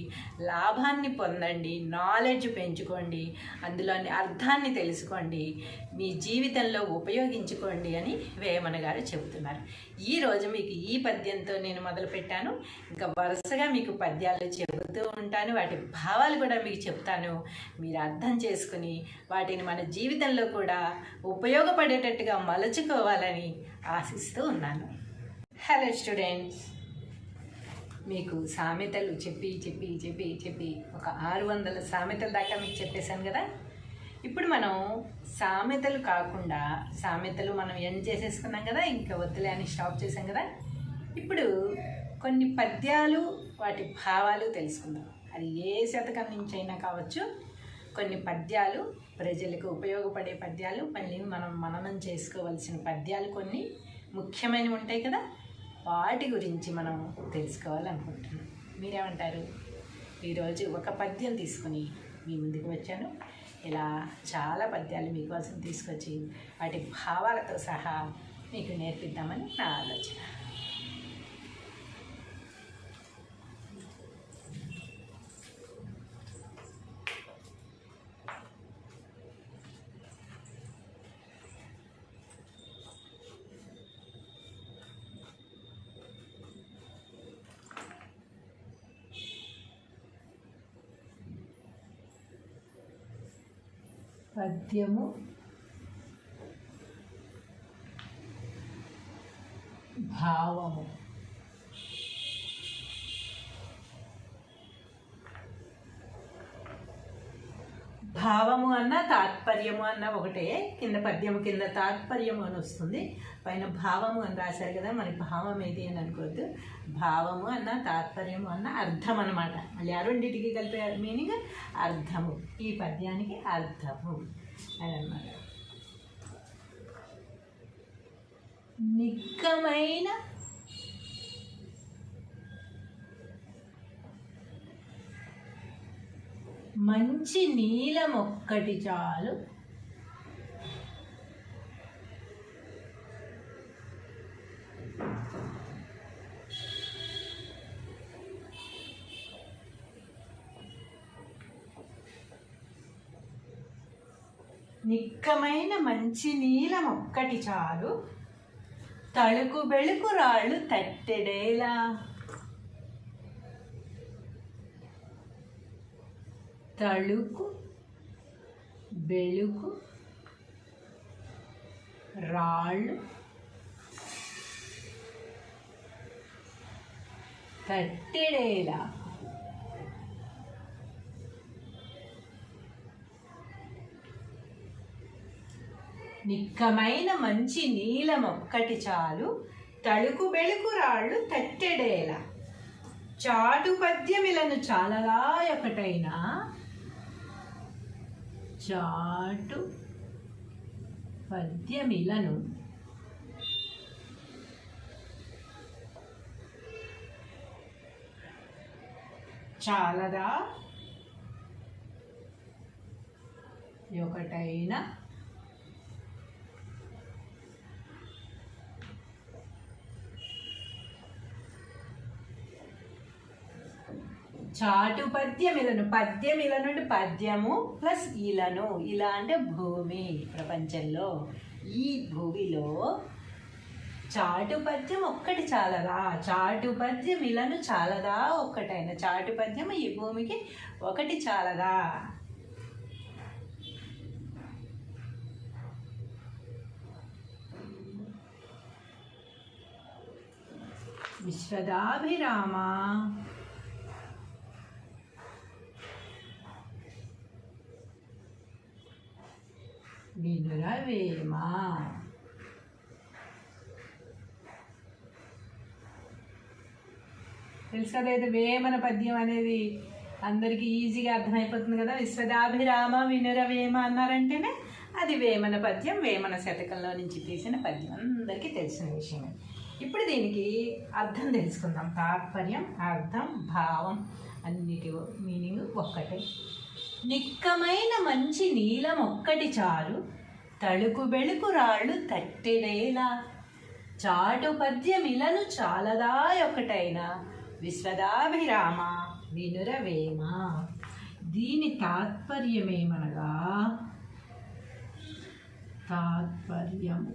లాభాన్ని పొందండి, నాలెడ్జ్ పెంచుకోండి, అందులోని అర్థాన్ని తెలుసుకోండి, మీ జీవితంలో ఉపయోగించుకోండి అని వేమన గారు చెబుతున్నారు. ఈరోజు మీకు ఈ పద్యంతో నేను మొదలుపెట్టాను. ఇంకా వరుసగా మీకు పద్యాలు చెబుతూ ఉంటాను, వాటి భావాలు కూడా మీకు చెప్తాను. మీరు అర్థం చేసుకుని వాటిని మన జీవితంలో కూడా ఉపయోగపడేటట్టుగా మలుచుకోవాలని ఆశిస్తూ ఉన్నాను. హలో స్టూడెంట్స్, మీకు సామెతలు చెప్పి చెప్పి చెప్పి చెప్పి ఒక 600 సామెతల దాకా మీకు చెప్పేశాను కదా. ఇప్పుడు మనం సామెతలు కాకుండా, సామెతలు మనం ఎండ్ చేసేసుకున్నాం కదా, ఇంకా వద్దులే అని స్టాప్ చేసాం కదా. ఇప్పుడు కొన్ని పద్యాలు, వాటి భావాలు తెలుసుకుందాం. అది ఏ శతకం నుంచి అయినా కావచ్చు. కొన్ని పద్యాలు ప్రజలకు ఉపయోగపడే పద్యాలు, మళ్ళీ మనం మననం చేసుకోవాల్సిన పద్యాలు కొన్ని ముఖ్యమైనవి ఉంటాయి కదా, వాటి గురించి మనం తెలుసుకోవాలనుకుంటున్నాం. మీరేమంటారు? ఈరోజు ఒక పద్యం తీసుకుని మీ ముందుకు వచ్చాను. ఇలా చాలా పద్యాలు మీకోసం తీసుకొచ్చి వాటి భావాలతో సహా మీకు నేర్పిద్దామని నా ఆలోచన. పద్యము భావము. భావము అన్న తాత్పర్యము అన్న ఒకటే. కింద పద్యము కింద తాత్పర్యము అని వస్తుంది, పైన భావము అని రాశారు కదా, మరి భావం ఏది అని అనుకోవద్దు. భావము అన్న తాత్పర్యము అన్న అర్థం అన్నమాట. మళ్ళీ ఆ రెండింటికి కలిపే మీనింగ్ అర్థము. ఈ పద్యానికి అర్థము అని అన్నమాట. నిక్కమైన మంచి నీలమొక్కటి చాలు, నిక్కమైన మంచి నీలమొక్కటి చాలు, తళుకు బెళుకు రాళ్ళు తట్టెడేలా. తళుకు బెళుకు రాళ్ళు తట్టెడేలా. నిక్కమైన మంచి నీలమొక్కటి చాలు, తళుకు బెళుకు రాళ్ళు తట్టెడేలా. చాటు పద్యమిలను చాలగా ఒకటైనా, చాటు పద్యమిలను చాలదా ఒకటైనా, చాటు పద్యమిలను. పద్యమిలను అంటే పద్యము ప్లస్ ఇలను. ఇలా అంటే భూమి. ప్రపంచంలో ఈ భూమిలో చాటు పద్యం ఒక్కటి చాలదా, చాటు పద్యం ఇలను చాలదా ఒక్కటైన. చాటు పద్యం ఈ భూమికి ఒకటి చాలదా. విశ్వదాభిరామ వినురవేమ. తెలుసు కదా, ఇది వేమన పద్యం అనేది అందరికీ ఈజీగా అర్థమైపోతుంది కదా. విశ్వదాభిరామ వినురవేమ అన్నారంటేనే అది వేమన పద్యం, వేమన శతకంలో నుంచి తీసిన పద్యం, అందరికీ తెలిసిన విషయమే. ఇప్పుడు దీనికి అర్థం తెలుసుకుందాం. తాత్పర్యం, అర్థం, భావం అన్నిటి మీనింగ్ ఒక్కటే. నిక్కమైన మంచి నీలం ఒక్కటి చాలు, తళుకు బెళుకు రాళ్ళు తట్టెడేలా. చాటు పద్యమిలను చాలదా ఒకటైనా, విశ్వదాభిరామ వినురవేమ. దీని తాత్పర్యమేమనగా, తాత్పర్యము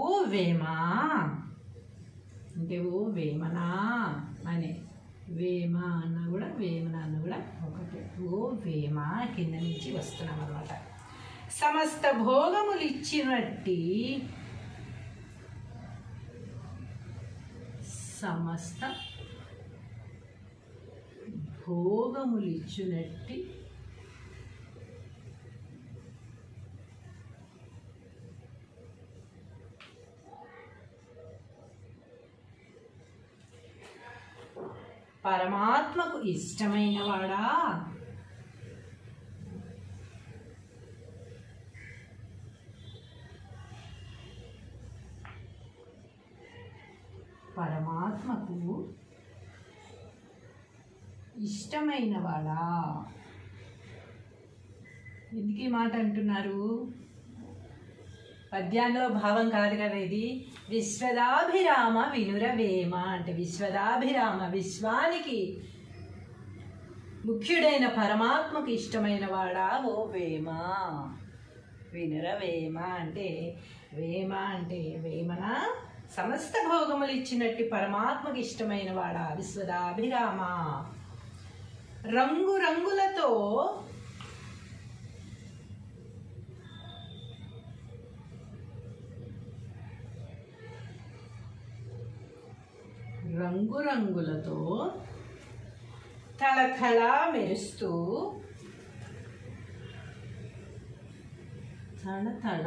ఓ వేమా అంటే ఓ వేమనా అనే. వేమ అన్న కూడా వేమన అన్న కూడా ఒకటే. ఓ వేమ కింద నుంచి వస్తున్నాం అన్నమాట. సమస్త భోగములు ఇచ్చినట్టి, సమస్త భోగములు ఇచ్చినట్టి పరమాత్మకు ఇష్టమైన వాడా, పరమాత్మకు ఇష్టమైన వాడా. ఎందుకు ఈ మాట అంటున్నారు? పద్యాల్లో భావం కాదు కదా ఇది. విశ్వదాభిరామ వినురవేమ అంటే విశ్వదాభిరామ, విశ్వానికి ముఖ్యుడైన పరమాత్మకు ఇష్టమైన వాడా ఓ వేమ. వినురవేమ అంటే వేమ అంటే వేమన సమస్త భోగములు ఇచ్చినట్టు పరమాత్మకి ఇష్టమైన వాడా విశ్వదాభిరామ. రంగు రంగులతో రంగురంగులతో తళతళా మెరుస్తూ తళతళ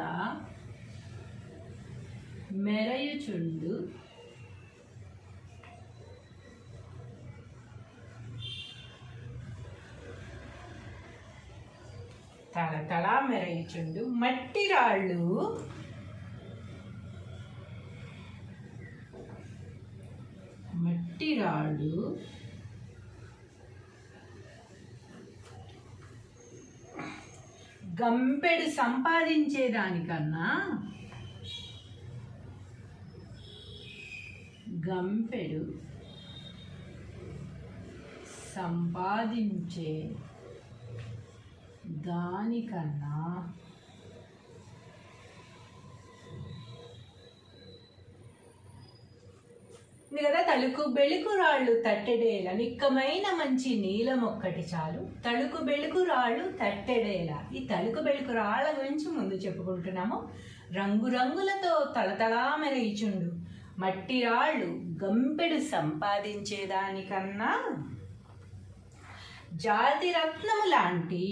మెరయుచుండు తళతళ మెరయుచుండు మట్టి రాళ్ళు గంపెడు సంపాదించేదానికన్నా కదా తళుకు బెళుకు రాళ్ళు తట్టెడేల నిక్కమైన మంచి నీలం ఒక్కటి చాలు. తళుకు బెళుకు రాళ్ళు తట్టెడేల. ఈ తళుకు బెళుకు రాళ్ళ గురించి ముందు చెప్పుకుంటున్నాము. రంగురంగులతో తళతళా మెరయిచుండు మట్టి రాళ్ళు గంపెడు సంపాదించేదానికన్నా జాతి రత్నము లాంటి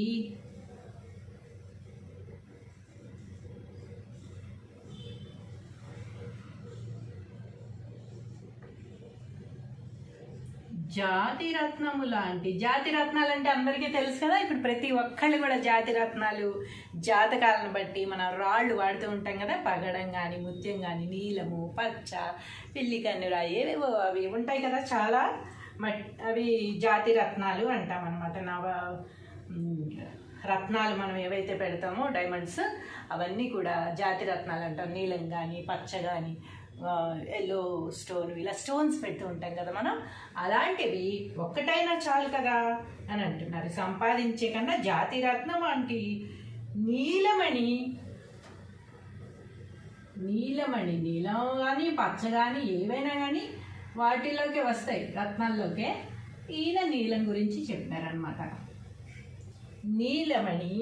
జాతి రత్నాలు అంటే అందరికీ తెలుసు కదా. ఇప్పుడు ప్రతి ఒక్కళ్ళు కూడా జాతి రత్నాలు జాతకాలను బట్టి మనం రాళ్ళు వాడుతూ ఉంటాం కదా. పగడం కానీ ముత్యం కానీ నీలము పచ్చ పిల్లి కన్నురా ఏవేవో అవి ఉంటాయి కదా చాలా. అవి జాతి రత్నాలు అంటాం అన్నమాట. రత్నాలు మనం ఏవైతే పెడతామో డైమండ్స్ అవన్నీ కూడా జాతి రత్నాలు అంటాం. నీలం కానీ పచ్చ కానీ ఎల్లో స్టోన్ ఇలా స్టోన్స్ పెడుతూ ఉంటాం కదా మనం. అలాంటివి ఒక్కటైనా చాలు కదా అని అంటున్నారు. సంపాదించే కన్నా జాతి రత్నం వంటి నీలం కానీ పచ్చ కానీ ఏవైనా కానీ వాటిలోకి వస్తాయి, రత్నాల్లోకే. ఈయన నీలం గురించి చెప్పారనమాట. నీలమణి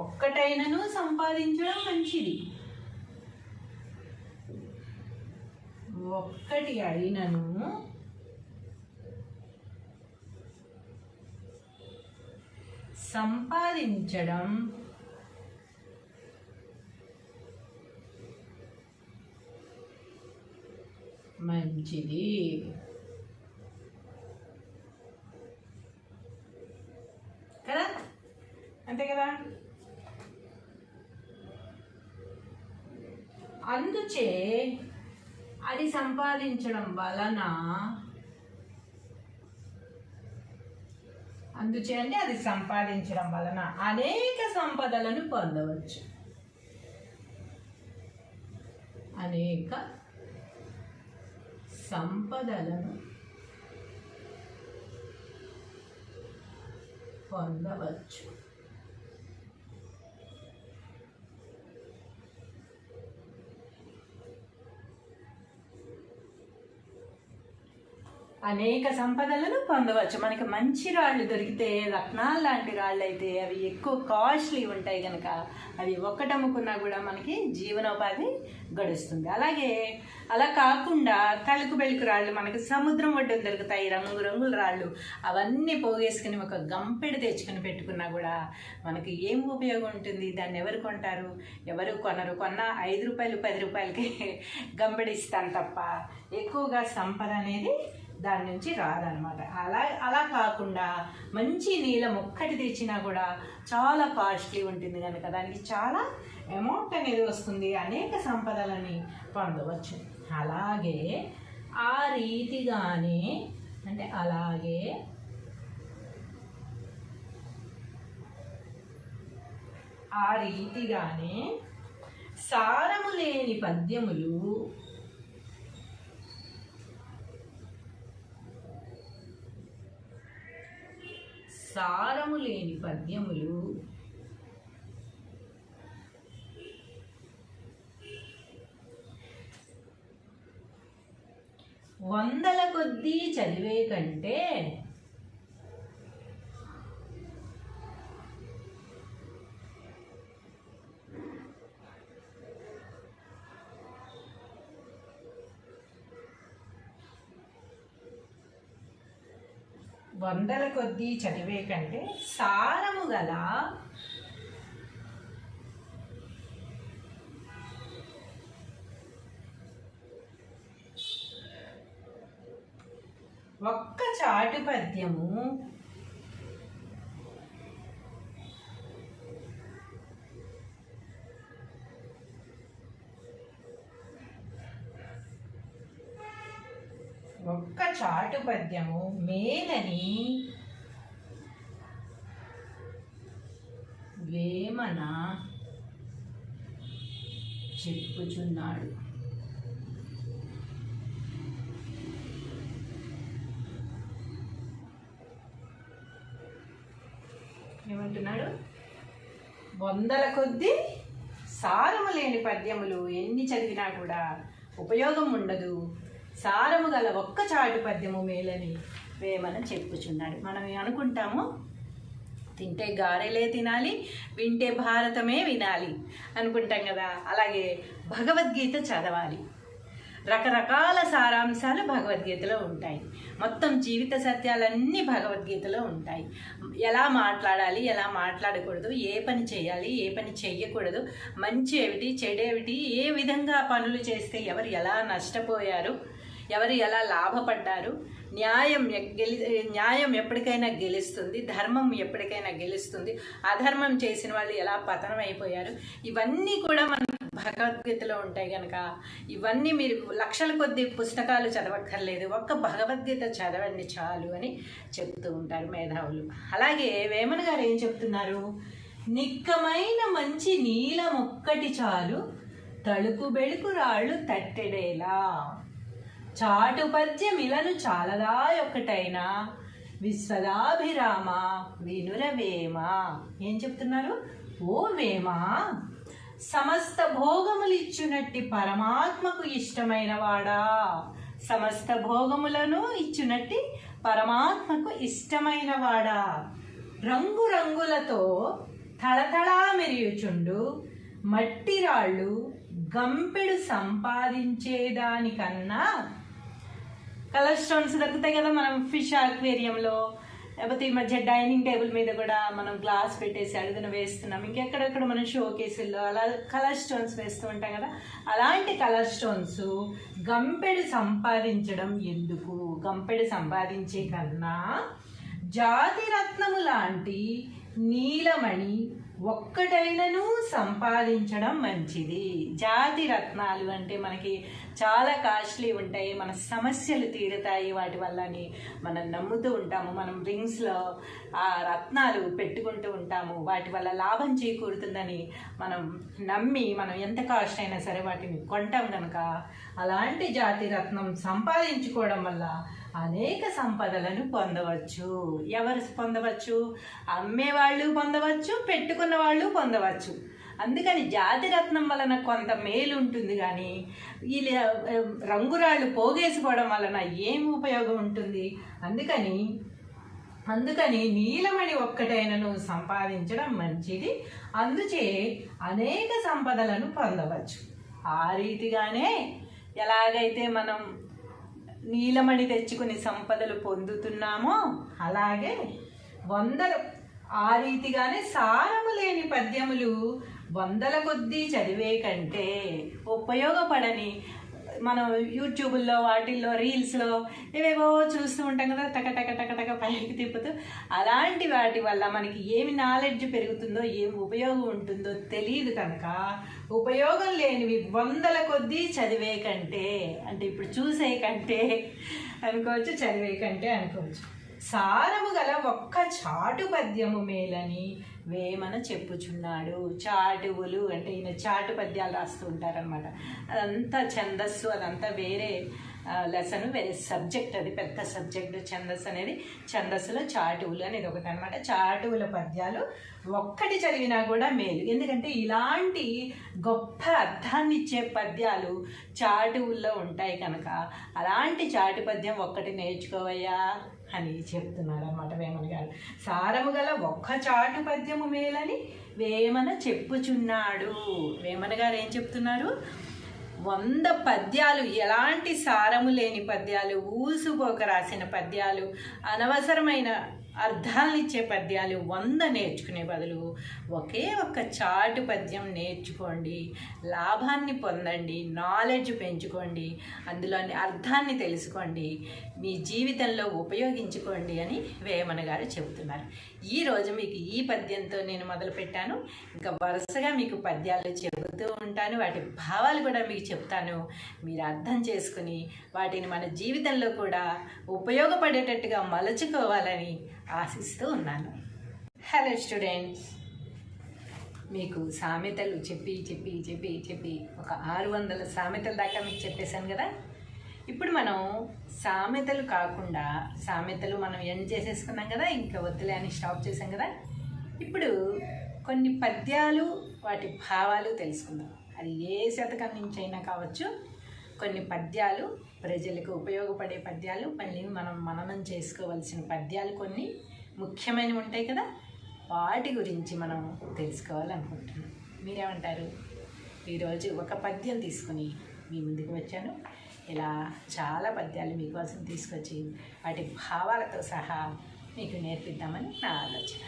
ఒక్కటైనను సంపాదించడం మంచిది, ఒక్కటి అయినను సంపాదించడం మంచిది. కదా, అంతే కదా. అందుచే అది సంపాదించడం వలన అది సంపాదించడం వలన అనేక సంపదలను పొందవచ్చు. అనేక సంపదలను పొందవచ్చు. అనేక సంపదలను పొందవచ్చు. మనకి మంచి రాళ్ళు దొరికితే, రత్నాలు లాంటి రాళ్ళు అయితే అవి ఎక్కువ కాస్ట్లీ ఉంటాయి కనుక అవి ఒక్కటి అమ్ముకున్నా కూడా మనకి జీవనోపాధి గడుస్తుంది. అలాగే అలా కాకుండా తళుకు బెళుకు రాళ్ళు మనకి సముద్రం ఒడ్డున దొరుకుతాయి, రంగురంగుల రాళ్ళు. అవన్నీ పోగేసుకుని ఒక గంపెడు తెచ్చుకుని పెట్టుకున్నా కూడా మనకి ఏం ఉపయోగం ఉంటుంది? దాన్ని ఎవరు కొంటారు? ఎవరు కొనరు. కొన్న 5 రూపాయలు 10 రూపాయలకి గంపెడిస్తాను తప్ప ఎక్కువగా సంపద అనేది దాని నుంచి రాదనమాట. అలా కాకుండా మంచి నీలం ఒక్కటి తెచ్చినా కూడా చాలా కాస్ట్లీ ఉంటుంది కనుక దానికి చాలా అమౌంట్ అనేది వస్తుంది. అనేక సంపదలని పొందవచ్చు. అలాగే ఆ రీతిగానే సారము లేని పద్యములు వందల కొద్దీ చదివే కంటే వందల కొద్దీ చదివే కంటే సారము గల ఒక్క చాటు పద్యము ఒక్క చాటు పద్యము మేలని వేమన చెప్పుచున్నాడు. ఏమంటున్నాడు? వందల కొద్దీ సారము లేని పద్యములు ఎన్ని చదివినా కూడా ఉపయోగం ఉండదు, సారము గల ఒక్క చాటు పద్యము మేలని వేమన చెప్పుచున్నాడు. మనం అనుకుంటాము తింటే గారెలే తినాలి, వింటే భారతమే వినాలి అనుకుంటాం కదా. అలాగే భగవద్గీత చదవాలి. రకరకాల సారాంశాలు భగవద్గీతలో ఉంటాయి. మొత్తం జీవిత సత్యాలన్నీ భగవద్గీతలో ఉంటాయి. ఎలా మాట్లాడాలి, ఎలా మాట్లాడకూడదు, ఏ పని చేయాలి, ఏ పని చెయ్యకూడదు, మంచి ఏమిటి, చెడేమిటి, ఏ విధంగా పనులు చేస్తే ఎవరు ఎలా నష్టపోయారు, ఎవరు ఎలా లాభపడ్డారు, న్యాయం ఎప్పటికైనా గెలుస్తుంది, ధర్మం ఎప్పటికైనా గెలుస్తుంది, అధర్మం చేసిన వాళ్ళు ఎలా పతనం అయిపోయారు, ఇవన్నీ కూడా మన భగవద్గీతలో ఉంటాయి కనుక ఇవన్నీ మీరు లక్షల కొద్ది పుస్తకాలు చదవక్కర్లేదు, ఒక్క భగవద్గీత చదవండి చాలు అని చెప్తూ ఉంటారు మేధావులు. అలాగే వేమన గారు ఏం చెప్తున్నారు? నిక్కమైన మంచి నీలం ఒక్కటి చాలు, తలుపు బెళుకు రాళ్ళు తట్టెడేలా, చాటు పద్యమిలను చాలదా ఒక్కటైనా, విశ్వదాభిరామ వినురవేమ. ఏం చెప్తున్నారు? ఓ వేమ, సమస్త భోగములిచ్చునట్టి పరమాత్మకు ఇష్టమైన వాడా, సమస్త భోగములను ఇచ్చునట్టి పరమాత్మకు ఇష్టమైన వాడా, రంగురంగులతో తళతళా మెరియుచుండు మట్టి రాళ్ళు గంపెడు సంపాదించేదానికన్నా, కలర్ స్టోన్స్ దొరుకుతాయి కదా మనం ఫిష్ అక్వేరియంలో, లేకపోతే ఈ మధ్య డైనింగ్ టేబుల్ మీద కూడా మనం గ్లాస్ పెట్టేసి అడుగున వేస్తున్నాం, ఇంకెక్కడెక్కడ మనం షో కేసుల్లో అలా కలర్ స్టోన్స్ వేస్తూ ఉంటాం కదా. అలాంటి కలర్ స్టోన్స్ గంపెడు సంపాదించడం ఎందుకు? గంపెడు సంపాదించే కన్నా జాతి రత్నము లాంటి నీలమణి ఒక్కటైనను సంపాదించడం మంచిది. జాతి రత్నాలు అంటే మనకి చాలా కాస్ట్లీ ఉంటాయి, మన సమస్యలు తీరుతాయి వాటి వల్లని మనం నమ్ముతూ ఉంటాము. మనం రింగ్స్లో ఆ రత్నాలు పెట్టుకుంటూ ఉంటాము, వాటి వల్ల లాభం చేకూరుతుందని మనం నమ్మి మనం ఎంత కాస్ట్ అయినా సరే వాటిని కొంటాం కనుక అలాంటి జాతి రత్నం సంపాదించుకోవడం వల్ల అనేక సంపదలను పొందవచ్చు. ఎవరు పొందవచ్చు? అమ్మేవాళ్ళు పొందవచ్చు, పెట్టుకున్న వాళ్ళు పొందవచ్చు. అందుకని జాతిరత్నం వలన కొంత మేలు ఉంటుంది, కానీ ఈ రంగురాళ్ళు పోగేసుకోవడం వలన ఏం ఉపయోగం ఉంటుంది? అందుకని నీలమణి ఒక్కటైనను సంపాదించడం మంచిది, అందుచే అనేక సంపదలను పొందవచ్చు. ఆ రీతిగానే ఎలాగైతే మనం నీలమణి తెచ్చుకుని సంపదలు పొందుతున్నామో అలాగే ఆ రీతిగానే సారము లేని పద్యములు వందల కొద్దీ చదివే కంటే ఉపయోగపడని, మనం యూట్యూబ్లో వాటిల్లో రీల్స్లో ఏవేవో చూస్తూ ఉంటాం కదా, టక పైకి తిప్పుతూ, అలాంటి వాటి వల్ల మనకి ఏమి నాలెడ్జ్ పెరుగుతుందో ఏమి ఉపయోగం ఉంటుందో తెలియదు కనుక ఉపయోగం లేనివి వందల కొద్దీ చదివే కంటే, అంటే ఇప్పుడు చూసే కంటే అనుకోవచ్చు, చదివే కంటే అనుకోవచ్చు, సారము గల ఒక్క చాటు పద్యము మేలని వేమన చెప్పుచున్నాడు. చాటువులు అంటే ఈయన చాటు పద్యాలు రాస్తూ ఉంటారనమాట. అదంతా ఛందస్సు, అదంతా వేరే లెసన్, వేరే సబ్జెక్ట్, అది పెద్ద సబ్జెక్ట్. ఛందస్సు అనేది, ఛందస్సులో చాటువులు అనేది ఒకటి అనమాట. చాటువుల పద్యాలు ఒక్కటి చదివినా కూడా మేలు, ఎందుకంటే ఇలాంటి గొప్ప అర్థాన్ని ఇచ్చే పద్యాలు చాటువుల్లో ఉంటాయి కనుక అలాంటి చాటు పద్యం ఒక్కటి నేర్చుకోవయ్యా అని చెప్తున్నారు అన్నమాట వేమన గారు. సారము గల ఒక్క చాటు పద్యము మేలని వేమన చెప్పుచున్నాడు. వేమన గారు ఏం చెప్తున్నారు? 100 పద్యాలు, ఎలాంటి సారము లేని పద్యాలు, ఊసుపోక రాసిన పద్యాలు, అనవసరమైన అర్థాలను ఇచ్చే పద్యాలు 100 నేర్చుకునే బదులు ఒకే ఒక్క చాటు పద్యం నేర్చుకోండి, లాభాన్ని పొందండి, నాలెడ్జ్ పెంచుకోండి, అందులోని అర్థాన్ని తెలుసుకోండి, మీ జీవితంలో ఉపయోగించుకోండి అని వేమన గారు చెబుతున్నారు. ఈరోజు మీకు ఈ పద్యంతో నేను మొదలుపెట్టాను. ఇంకా వరుసగా మీకు పద్యాలు చెబుతూ ఉంటాను, వాటి భావాలు కూడా మీకు చెప్తాను. మీరు అర్థం చేసుకుని వాటిని మన జీవితంలో కూడా ఉపయోగపడేటట్టుగా మలుచుకోవాలని ఆశిస్తూ ఉన్నాను. హలో స్టూడెంట్స్, మీకు సామెతలు చెప్పి చెప్పి చెప్పి చెప్పి ఒక 600 సామెతల దాకా మీకు చెప్పేశాను కదా. ఇప్పుడు మనం సామెతలు కాకుండా, సామెతలు మనం ఎండ్ చేసేసుకున్నాం కదా, ఇంకా వద్దులే అని స్టాప్ చేసాం కదా. ఇప్పుడు కొన్ని పద్యాలు, వాటి భావాలు తెలుసుకుందాం. అది ఏ శతకం నుంచి అయినా కావచ్చు. కొన్ని పద్యాలు ప్రజలకు ఉపయోగపడే పద్యాలు, మళ్ళీ మనం మననం చేసుకోవాల్సిన పద్యాలు కొన్ని ముఖ్యమైనవి ఉంటాయి కదా, వాటి గురించి మనం తెలుసుకోవాలనుకుంటున్నాం. మీరేమంటారు? ఈరోజు ఒక పద్యం తీసుకుని మీ ముందుకు వచ్చాను. ఇలా చాలా పద్యాలు మీకోసం తీసుకొచ్చి వాటి భావాలతో సహా మీకు నేర్పిద్దామని నా ఆలోచన.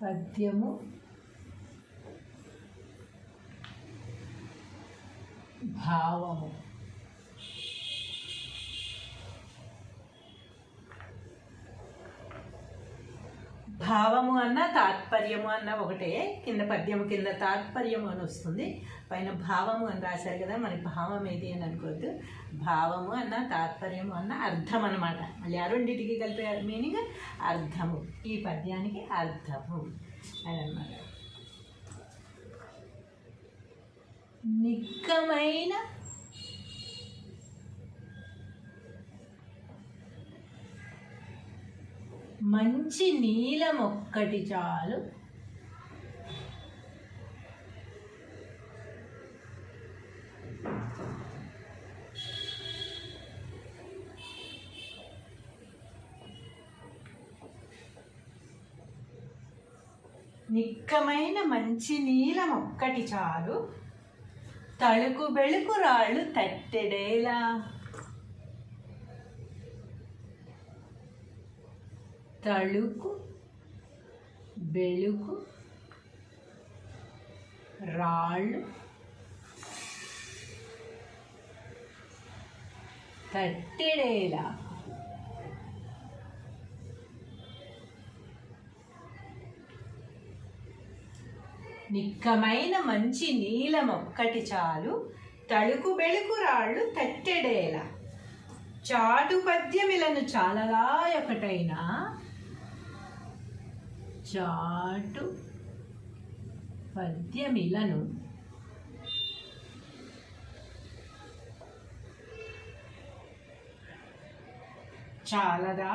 పద్యము భావము. భావము అన్న తాత్పర్యము అన్న ఒకటే. కింద పద్యము కింద తాత్పర్యము అని వస్తుంది, పైన భావము అని రాశారు కదా. మరి భావం ఏది అని అనుకోవద్దు. భావము అన్న తాత్పర్యము అన్న అర్థం అన్నమాట. మళ్ళీ ఆ రెండింటికి కలిపే మీనింగ్ అర్థము. ఈ పద్యానికి అర్థము అని అన్నమాట. నిక్కమైన మంచి నీలం ఒక్కటి చాలు, నిక్కమైన మంచి నీలం ఒక్కటి చాలు, తళుకు బెళుకు రాళ్ళు తట్టెడేలా. తళుకు బెళుకు రాళ్ళు తట్టెడేలా. నిక్కమైన మంచి నీలం ఒక్కటి చాలు, తళుకు బెళుకు రాళ్ళు తట్టెడేలా. చాటు పద్యమిలను చాలగా ఒకటైనా, చాటు పద్యమిలను చాలదా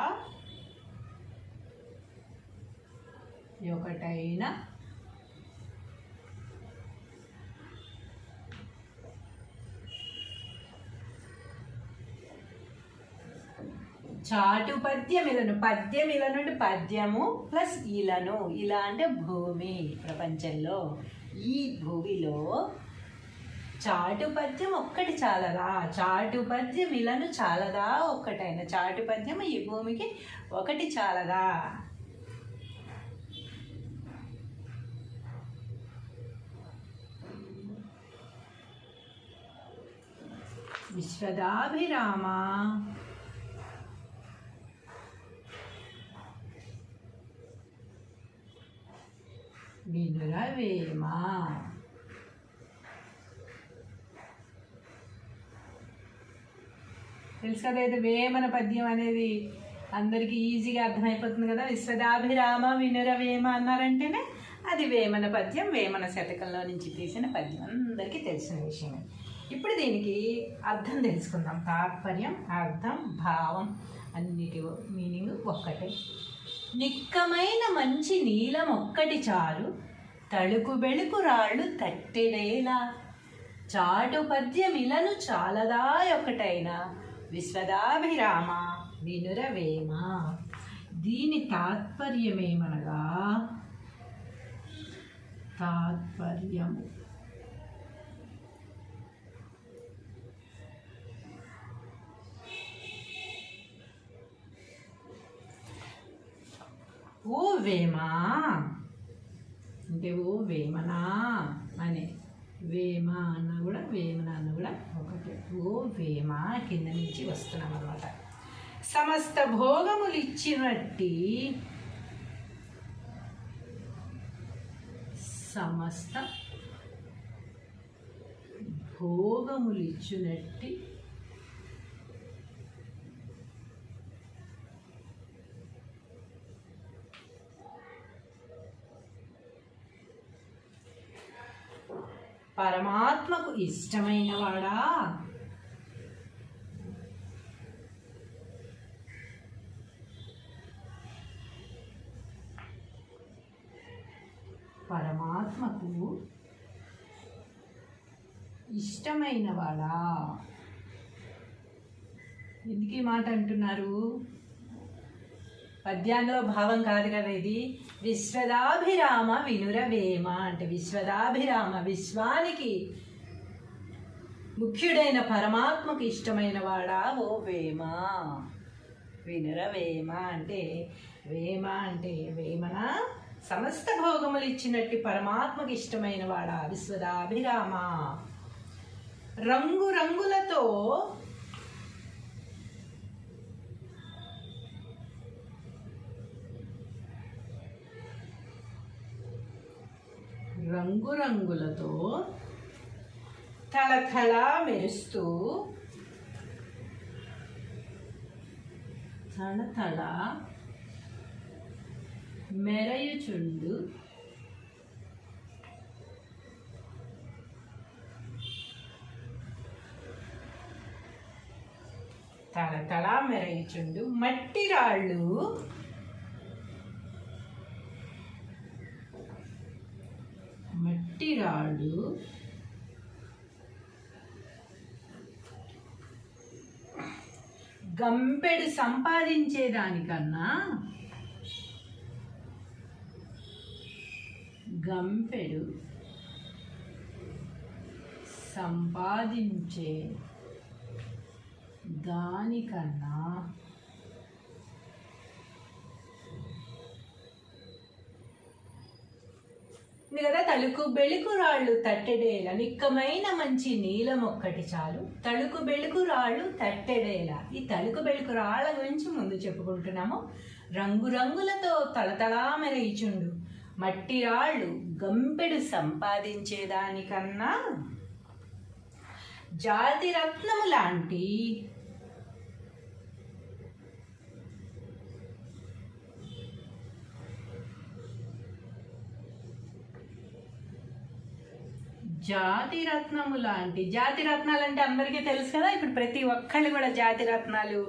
ఒకటైనా, చాటు పద్యమిలను. పద్యమిలను అంటే పద్యము ప్లస్ ఇలను. ఇలా అంటే భూమి. ప్రపంచంలో ఈ భూమిలో చాటు పద్యం ఒక్కటి చాలదా, చాటు పద్యం ఇలను చాలదా ఒక్కటైన. చాటు పద్యం ఈ భూమికి ఒకటి చాలదా. విశ్వదాభిరామ వినురవేమ. తెలుసు కదా, ఇది వేమన పద్యం అనేది అందరికీ ఈజీగా అర్థమైపోతుంది కదా. విశ్వదాభిరామ వినురవేమ అన్నారంటేనే అది వేమన పద్యం, వేమన శతకంలో నుంచి తీసిన పద్యం, అందరికీ తెలిసిన విషయమే. ఇప్పుడు దీనికి అర్థం తెలుసుకుందాం. తాత్పర్యం, అర్థం, భావం అన్నిటి మీనింగ్ ఒక్కటే. నిక్కమైన మంచి నీలం ఒక్కటి చాలు, తళుకు బెళుకు రాళ్ళు తట్టెడేలా, చాటు పద్యమిలను చాలదా ఒకటైనా, విశ్వదాభిరామ వినురవేమ. దీని తాత్పర్యమేమనగా, తాత్పర్యము ఓ వేమ అంటే ఓ వేమనా అనే, వేమ అన్న కూడా వేమన అన్న కూడా ఒకటే. ఓ వేమ కింద నుంచి వస్తున్నాం అన్నమాట. సమస్త భోగములు ఇచ్చినట్టి, సమస్త భోగములు ఇచ్చినట్టి పరమాత్మకు ఇష్టమైన వాడా, పరమాత్మకు ఇష్టమైన వాడా. ఎందుకు ఈ మాట అంటున్నారు? పద్యాంలో భావం కాదు కదా ఇది. విశ్వదాభిరామ వినురవేమ అంటే విశ్వదాభిరామ, విశ్వానికి ముఖ్యుడైన పరమాత్మకు ఇష్టమైన వాడా ఓ వేమ. వినురవేమ అంటే, వేమ అంటే వేమన సమస్త భోగములు ఇచ్చినట్టు పరమాత్మకు ఇష్టమైన వాడా విశ్వదాభిరామ. రంగు రంగులతో రంగురంగులతో తళతళ మెరుస్తూ, తళతళ మెరయుచుండు తళతళ మెరయుచుండు మట్టి రాళ్ళు, మట్టి రాళ్ళు గంపెడు సంపాదించేదానికన్నా, గంపెడు సంపాదించే దానికన్నా కదా తళుకు బెళుకు రాళ్ళు తట్టెడేల, నిక్కమైన మంచి నీలం ఒక్కటి చాలు, తళుకు బెళుకు రాళ్ళు తట్టెడేల. ఈ తళుకు బెళుకు రాళ్ళ గురించి ముందు చెప్పుకుంటున్నాము. రంగురంగులతో తళతళా మెరయిచుండు మట్టి రాళ్ళు గంపెడు సంపాదించేదానికన్నా, జాతి రత్నము లాంటి జాతి రత్నము లాంటి, జాతి రత్నాలు అంటే అందరికీ తెలుసు కదా. ఇప్పుడు ప్రతి ఒక్కళ్ళు కూడా జాతి రత్నాలు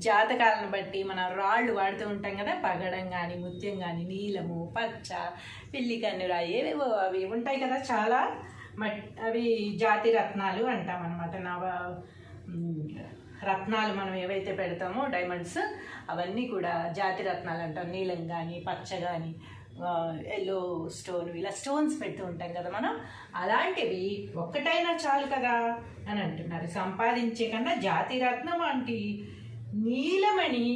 జాతకాలను బట్టి మనం రాళ్ళు వాడుతూ ఉంటాం కదా. పగడం కానీ, ముత్యం కానీ, నీలము, పచ్చ, పిల్లి కన్నురా, ఏవేవో అవి ఉంటాయి కదా చాలా. అవి జాతి రత్నాలు అంటాం అనమాట. రత్నాలు మనం ఏవైతే పెడతామో డైమండ్స్, అవన్నీ కూడా జాతి రత్నాలు అంటాం. నీలం కానీ, పచ్చ కానీ, ఎల్లో స్టోన్, ఇలా స్టోన్స్ పెడుతూ ఉంటాం కదా మనం. అలాంటివి ఒక్కటైనా చాలు కదా అని అంటున్నారు. సంపాదించే కన్నా జాతి రత్నం వంటి నీలమణి,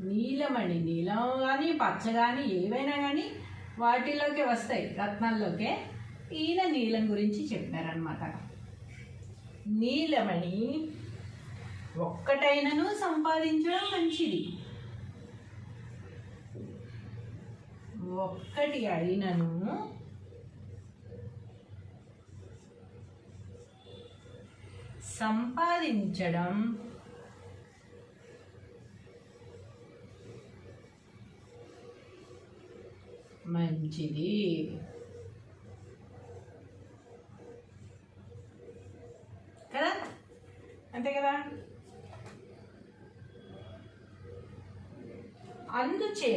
నీలమణి, నీలం కానీ పచ్చ కానీ ఏవైనా కానీ వాటిలోకి వస్తాయి, రత్నాల్లోకే. ఈయన నీలం గురించి చెప్పారనమాట. నీలమణి ఒక్కటైనను సంపాదించడం మంచిది, ఒక్కటి అయినను సంపాదించడం మంచిది. కదా, అంతే కదా. అందుచే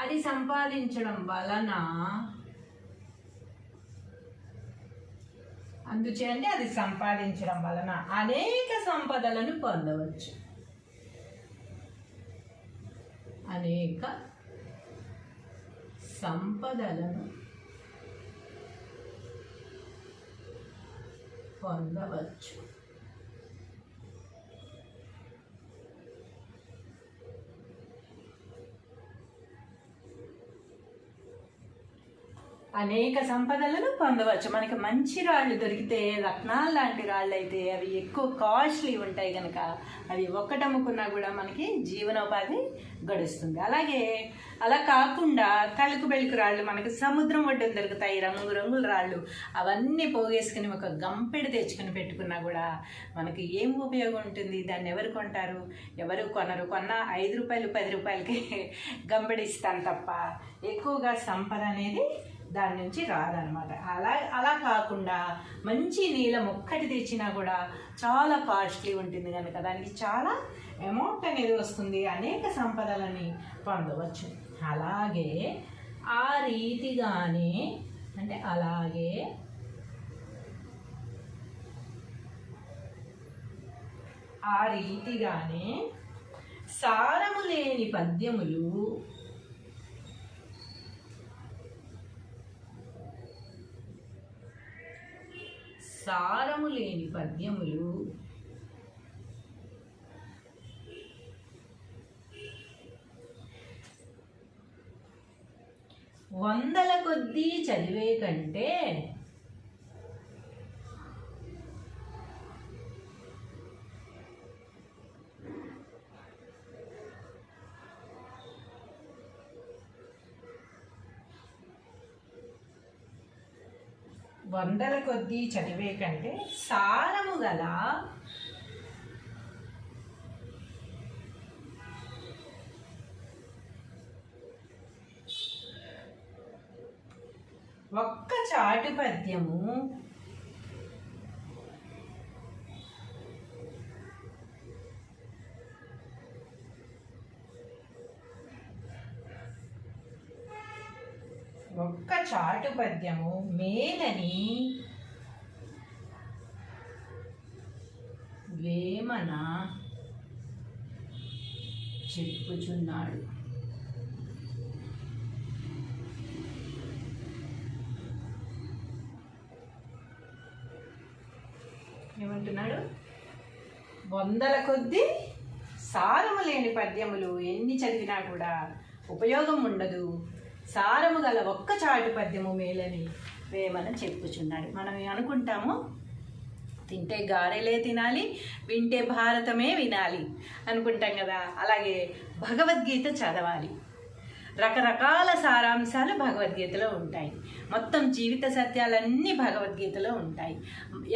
అది సంపాదించడం వలన, అందుచే అంటే అది సంపాదించడం వలన అనేక సంపదలను పొందవచ్చు. అనేక సంపదలను పొందవచ్చు. అనేక సంపదలను పొందవచ్చు. మనకి మంచి రాళ్ళు దొరికితే, రత్నాలు లాంటి రాళ్ళు అయితే అవి ఎక్కువ కాస్ట్లీ ఉంటాయి కనుక అవి ఒక్కటి అమ్ముకున్నా కూడా మనకి జీవనోపాధి గడుస్తుంది. అలాగే అలా కాకుండా తళుకు బెళుకు రాళ్ళు మనకి సముద్రం ఒడ్డున దొరుకుతాయి, రంగురంగుల రాళ్ళు. అవన్నీ పోగేసుకుని ఒక గంపెడు తెచ్చుకుని పెట్టుకున్నా కూడా మనకి ఏం ఉపయోగం ఉంటుంది? దాన్ని ఎవరు కొంటారు? ఎవరు కొనరు. కొన్న 5 రూపాయలు 10 రూపాయలకి గంపెడిస్తాను తప్ప ఎక్కువగా సంపద అనేది దాని నుంచి రాదనమాట. అలా కాకుండా మంచి నీలం ఒక్కటి తెచ్చినా కూడా చాలా కాస్ట్లీ ఉంటుంది కనుక దానికి చాలా అమౌంట్ అనేది వస్తుంది. అనేక సంపదలని పొందవచ్చు. అలాగే ఆ రీతిగానే, అంటే అలాగే ఆ రీతిగానే సారము లేని పద్యములు వందల కొద్దీ చదివే కంటే సారము గల ఒక్క చాటు పద్యము మేలని వేమన చెప్పుచున్నాడు. ఏమంటున్నాడు? వందల కొద్దీ సారము లేని పద్యములు ఎన్ని చదివినా కూడా ఉపయోగం ఉండదు. సారము గల ఒక్క చాటు పద్యము మేలని వేమన చెప్పుచున్నాడు. మనం అనుకుంటాము తింటే గారెలే తినాలి, వింటే భారతమే వినాలి అనుకుంటాం కదా. అలాగే భగవద్గీత చదవాలి. రకరకాల సారాంశాలు భగవద్గీతలో ఉంటాయి. మొత్తం జీవిత సత్యాలన్నీ భగవద్గీతలో ఉంటాయి.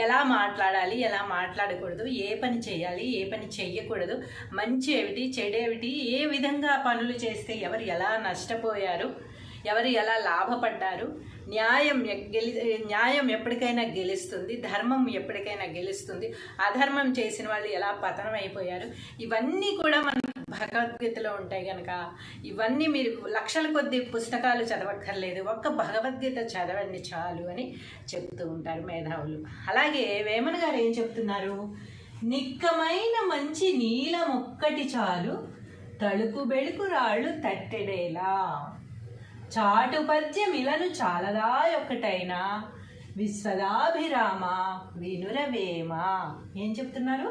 ఎలా మాట్లాడాలి, ఎలా మాట్లాడకూడదు, ఏ పని చేయాలి, ఏ పని చెయ్యకూడదు, మంచి ఏమిటి, చెడేమిటి, ఏ విధంగా పనులు చేస్తే ఎవరు ఎలా నష్టపోయారు, ఎవరు ఎలా లాభపడ్డారు, న్యాయం ఎప్పటికైనా గెలుస్తుంది, ధర్మం ఎప్పటికైనా గెలుస్తుంది, అధర్మం చేసిన వాళ్ళు ఎలా పతనం అయిపోయారు, ఇవన్నీ కూడా మన భగవద్గీతలో ఉంటాయి కనుక ఇవన్నీ మీరు లక్షల కొద్ది పుస్తకాలు చదవక్కర్లేదు, ఒక్క భగవద్గీత చదవండి చాలు అని చెప్తూ ఉంటారు మేధావులు. అలాగే వేమన గారు ఏం చెప్తున్నారు? నిక్కమైన మంచి నీలం ఒక్కటి చాలు, తలుపు బెళుకు రాళ్ళు తట్టెడేలా, చాటు పద్యమిలను చాలదా ఒక్కటైనా, విశ్వదాభిరామ వినురవేమ. ఏం చెప్తున్నారు?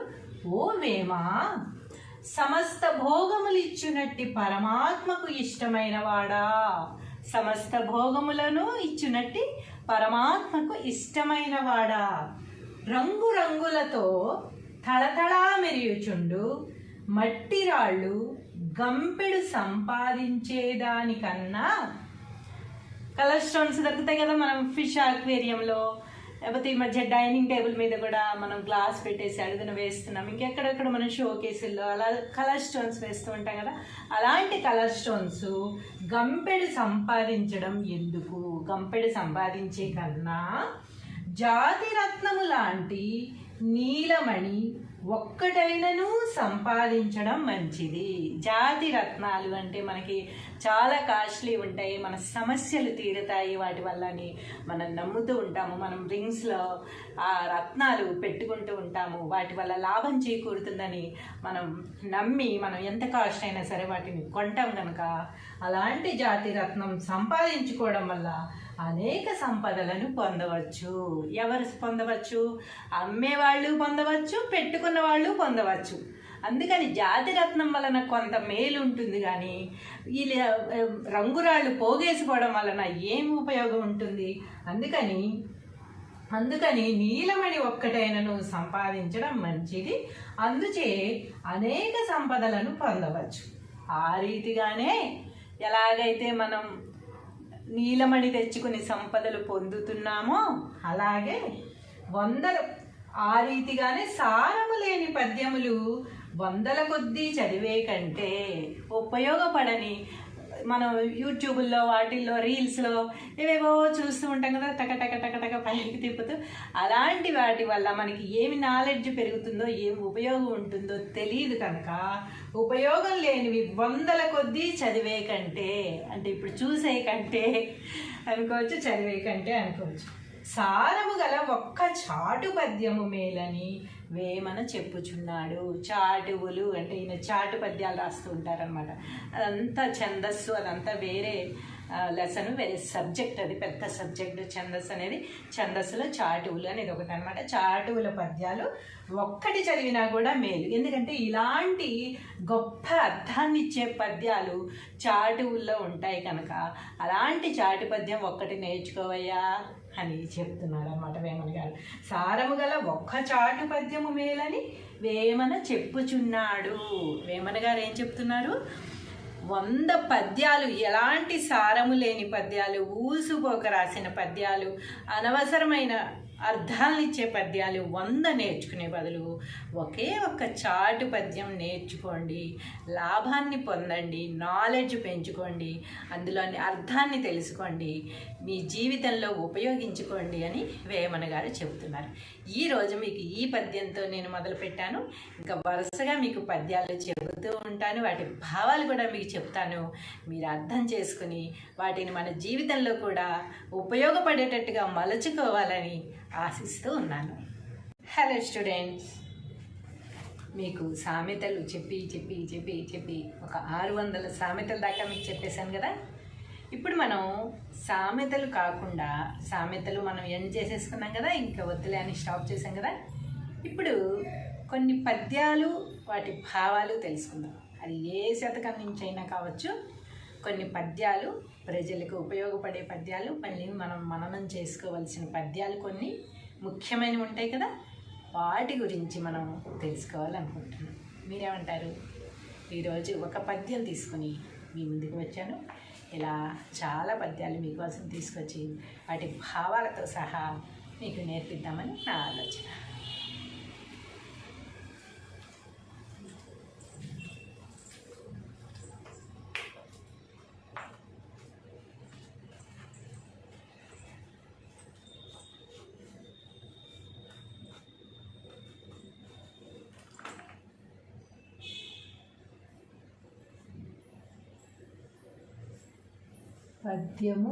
ఓ వేమ, సమస్త భోగములిచ్చునట్టి పరమాత్మకు ఇష్టమైన వాడా, సమస్త భోగములను ఇచ్చునట్టి పరమాత్మకు ఇష్టమైన వాడా, రంగురంగులతో తళతళా మెరియుచుండు మట్టి రాళ్ళు గంపెడు సంపాదించేదానికన్నా కలర్ స్టోన్స్ దొరుకుతాయి కదా మనం ఫిష్ అక్వేరియంలో, లేకపోతే ఈ మధ్య డైనింగ్ టేబుల్ మీద కూడా మనం గ్లాస్ పెట్టేసి అడుగున వేస్తున్నాం, ఇంకెక్కడెక్కడ మనం షో కేసుల్లో అలా కలర్ స్టోన్స్ వేస్తూ ఉంటాం కదా. అలాంటి కలర్ స్టోన్స్ గంపెడు సంపాదించడం ఎందుకు? గంపెడు సంపాదించే కన్నా జాతి రత్నము లాంటి నీలమణి ఒక్కటైనను సంపాదించడం మంచిది. జాతి రత్నాలు అంటే మనకి చాలా కాస్ట్లీ ఉంటాయి, మన సమస్యలు తీరుతాయి వాటి వల్లని మనం నమ్ముతూ ఉంటాము. మనం రింగ్స్లో ఆ రత్నాలు పెట్టుకుంటూ ఉంటాము, వాటి వల్ల లాభం చేకూరుతుందని మనం నమ్మి మనం ఎంత కాస్ట్ అయినా సరే వాటిని కొంటాం కనుక అలాంటి జాతి రత్నం సంపాదించుకోవడం వల్ల అనేక సంపదలను పొందవచ్చు. ఎవరు పొందవచ్చు? అమ్మేవాళ్ళు పొందవచ్చు, పెట్టుకున్న వాళ్ళు పొందవచ్చు. అందుకని జాతి రత్నం వలన కొంత మేలు ఉంటుంది, కానీ ఈ రంగురాళ్ళు పోగేసుకోవడం వలన ఏం ఉపయోగం ఉంటుంది? అందుకని నీలమణి ఒక్కటైనను సంపాదించడం మంచిది. అందుచే అనేక సంపదలను పొందవచ్చు. ఆ రీతిగానే ఎలాగైతే మనం నీలమణి తెచ్చుకుని సంపదలు పొందుతున్నామో అలాగే ఆ రీతిగానే సారము లేని పద్యములు వందల కొద్దీ చదివే కంటే ఉపయోగపడని మనం యూట్యూబ్లో వాటిల్లో రీల్స్లో ఏవేవో చూస్తూ ఉంటాం కదా, టక పైకి తిప్పుతూ. అలాంటి వాటి వల్ల మనకి ఏమి నాలెడ్జ్ పెరుగుతుందో ఏమి ఉపయోగం ఉంటుందో తెలియదు కనుక ఉపయోగం లేనివి వందల కొద్దీ చదివే కంటే, అంటే ఇప్పుడు చూసే కంటే అనుకోవచ్చు, చదివే కంటే అనుకోవచ్చు, సారము గల ఒక్క చాటు పద్యము మేలని వేమన చెప్పుచున్నాడు. చాటువులు అంటే ఈయన చాటు పద్యాలు రాస్తూ ఉంటారనమాట. అదంతా ఛందస్సు, అదంతా వేరే లెసన్, వేరే సబ్జెక్ట్, అది పెద్ద సబ్జెక్టు. ఛందస్సు అనేది, ఛందస్సులో చాటువులు అనేది ఒకటి అనమాట. చాటువుల పద్యాలు ఒక్కటి చదివినా కూడా మేలు, ఎందుకంటే ఇలాంటి గొప్ప అర్థాన్ని ఇచ్చే పద్యాలు చాటువుల్లో ఉంటాయి కనుక అలాంటి చాటు పద్యం ఒక్కటి నేర్చుకోవయ్యా అని చెప్తున్నారు అన్నమాట వేమన గారు. సారము గల ఒక్క చాటు పద్యము మేలని వేమన చెప్పుచున్నాడు. వేమన గారు ఏం చెప్తున్నారు? 100 పద్యాలు, ఎలాంటి సారము లేని పద్యాలు, ఊసుపోక రాసిన పద్యాలు, అనవసరమైన అర్థాలను ఇచ్చే పద్యాలు 100 నేర్చుకునే బదులు ఒకే ఒక్క చాటు పద్యం నేర్చుకోండి, లాభాన్ని పొందండి, నాలెడ్జ్ పెంచుకోండి, అందులోని అర్థాన్ని తెలుసుకోండి, మీ జీవితంలో ఉపయోగించుకోండి అని వేమన గారు చెబుతున్నారు. ఈరోజు మీకు ఈ పద్యంతో నేను మొదలుపెట్టాను. ఇంకా వరుసగా మీకు పద్యాలు చెబుతూ ఉంటాను, వాటి భావాలు కూడా మీకు చెప్తాను. మీరు అర్థం చేసుకుని వాటిని మన జీవితంలో కూడా ఉపయోగపడేటట్టుగా మలుచుకోవాలని ఆశిస్తూ ఉన్నాను. హలో స్టూడెంట్స్, మీకు సామెతలు చెప్పి ఒక 600 సామెతల దాకా మీకు చెప్పేశాను కదా. ఇప్పుడు మనం సామెతలు కాకుండా, సామెతలు మనం ఎండ్ చేసేసుకున్నాం కదా, ఇంకా వద్దులే అని స్టాప్ చేసాం కదా. ఇప్పుడు కొన్ని పద్యాలు, వాటి భావాలు తెలుసుకుందాం. అది ఏ శతకం నుంచి అయినా కావచ్చు. కొన్ని పద్యాలు ప్రజలకు ఉపయోగపడే పద్యాలు, మళ్ళీ మనం మననం చేసుకోవాల్సిన పద్యాలు కొన్ని ముఖ్యమైనవి ఉంటాయి కదా, వాటి గురించి మనం తెలుసుకోవాలనుకుంటున్నాం. మీరేమంటారు? ఈరోజు ఒక పద్యం తీసుకుని మీ ముందుకు వచ్చాను. ఇలా చాలా పద్యాలు మీకోసం తీసుకొచ్చి వాటి భావాలతో సహా మీకు నేర్పిద్దామని నా ఆలోచన. పద్యము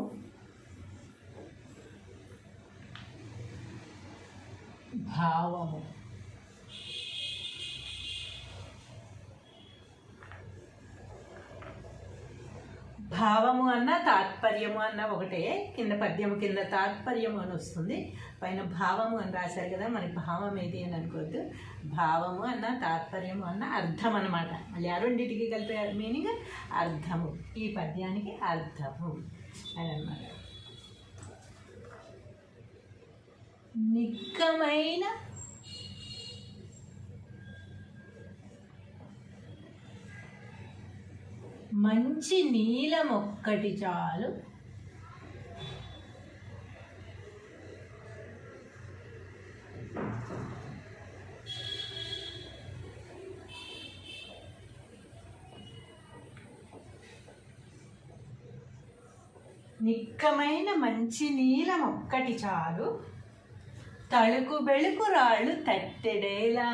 భావము. భావము అన్న తాత్పర్యము అన్న ఒకటే. కింద పద్యము కింద తాత్పర్యము అని వస్తుంది, పైన భావము అని రాశారు కదా. మరి భావం ఏది అని అనుకోవద్దు. భావము అన్న తాత్పర్యము అన్న అర్థం అన్నమాట. మళ్ళీ ఆ రెండింటికి కలిపే మీనింగ్ అర్థము. ఈ పద్యానికి అర్థము అని అన్నమాట. నిక్కమైన మంచి నీలం ఒక్కటి చాలు. నిక్కమైన మంచి నీలం ఒక్కటి చాలు, తళుకు బెళుకు రాళ్ళు తట్టెడేలా.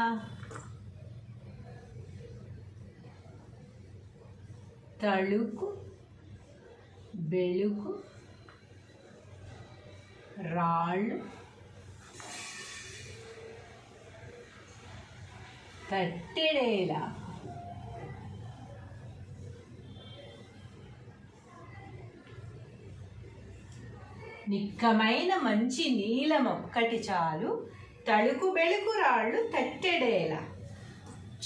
తళుకు బెళుకు రాళ్ళు తట్టెడేలా. నిక్కమైన మంచి నీలం ఒక్కటి చాలు, తళుకు బెళుకు రాళ్ళు తట్టెడేలా.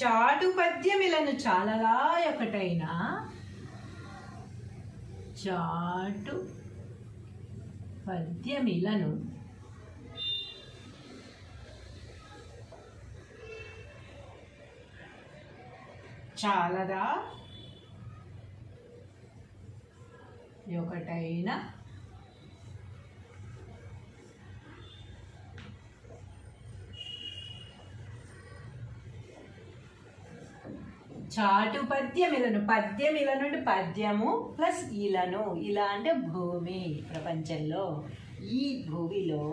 చాటు పద్యమిలను చాలగా ఒకటైనా, చాటు పద్యమిలను చాలదా ఒకటైనా, చాటు పద్యమిలను. పద్యమిలను అంటే పద్యము ప్లస్ ఇలను. ఇలా అంటే భూమి. ప్రపంచంలో ఈ భూమిలో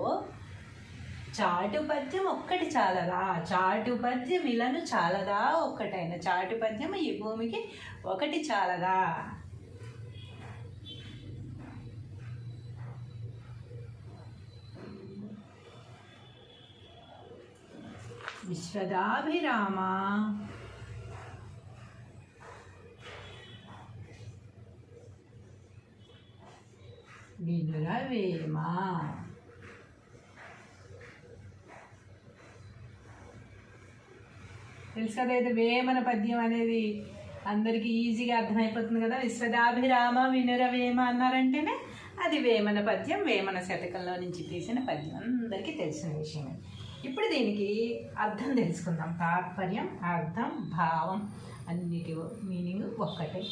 చాటు పద్యం ఒక్కటి చాలదా, చాటు పద్యం ఇలను చాలదా ఒక్కటైన. చాటు పద్యం ఈ భూమికి ఒకటి చాలదా. విశ్వదాభిరామ వినురవేమ. తెలుసు కదా, ఇది వేమన పద్యం అనేది అందరికీ ఈజీగా అర్థమైపోతుంది కదా. విశ్వదాభిరామ వినురవేమ అన్నారంటేనే అది వేమన పద్యం, వేమన శతకంలో నుంచి తీసిన పద్యం, అందరికీ తెలిసిన విషయమే. ఇప్పుడు దీనికి అర్థం తెలుసుకుందాం. తాత్పర్యం, అర్థం, భావం అన్నిటి మీనింగ్ ఒక్కటే.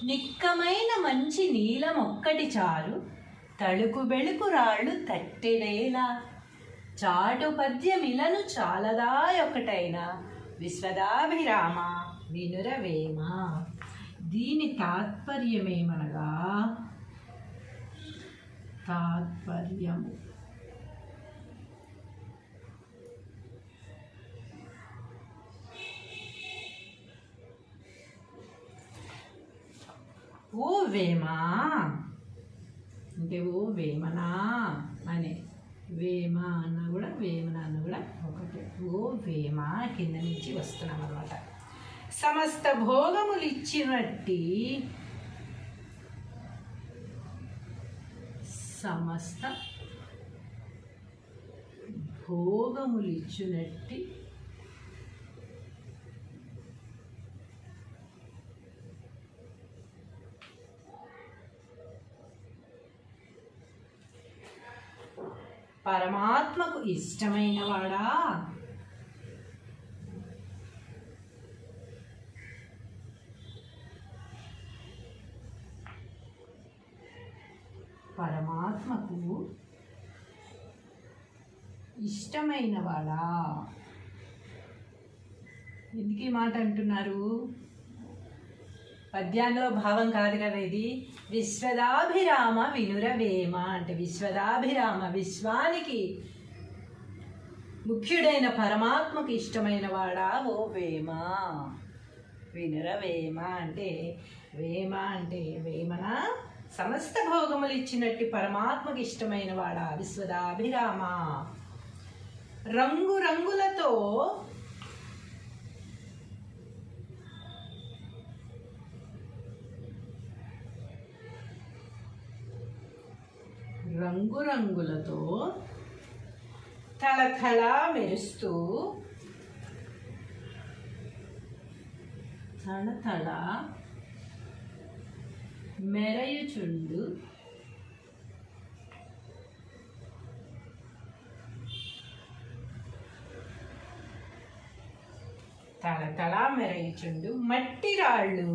నిక్కమైన మంచి నీలం ఒక్కటి చాలు, తళుకు బెళుకు రాళ్ళు తట్టెడేలా. చాటు పద్యమిలను చాలదా ఒకటైనా, విశ్వదాభిరామ వినురవేమ. దీని తాత్పర్యమేమనగా, తాత్పర్యము ఓ వేమా అంటే ఓ వేమనా అనే. వేమ అన్న కూడా వేమన అన్న కూడా ఒకటి. ఓ వేమ కింద నుంచి వస్తున్నాం అన్నమాట. సమస్త భోగములు ఇచ్చినట్టి, సమస్త భోగములు ఇచ్చినట్టి పరమాత్మకు ఇష్టమైన వాడా, పరమాత్మకు ఇష్టమైన వాడా. ఎందుకు ఈ మాట అంటున్నారు? పద్యాంలో భావం కాదు కదా ఇది. విశ్వదాభిరామ వినురవేమ అంటే విశ్వదాభిరామ, విశ్వానికి ముఖ్యుడైన పరమాత్మకు ఇష్టమైన వాడా ఓ వేమ. వినురవేమ అంటే, వేమ అంటే వేమన సమస్త భోగములు ఇచ్చినట్టు పరమాత్మకు ఇష్టమైన వాడా విశ్వదాభిరామ. రంగు రంగులతో రంగురంగులతో తళతళ మెరుస్తూ, తళతళ మెరయుచుండు తళతళ మెరయుచుండు మట్టి రాళ్ళు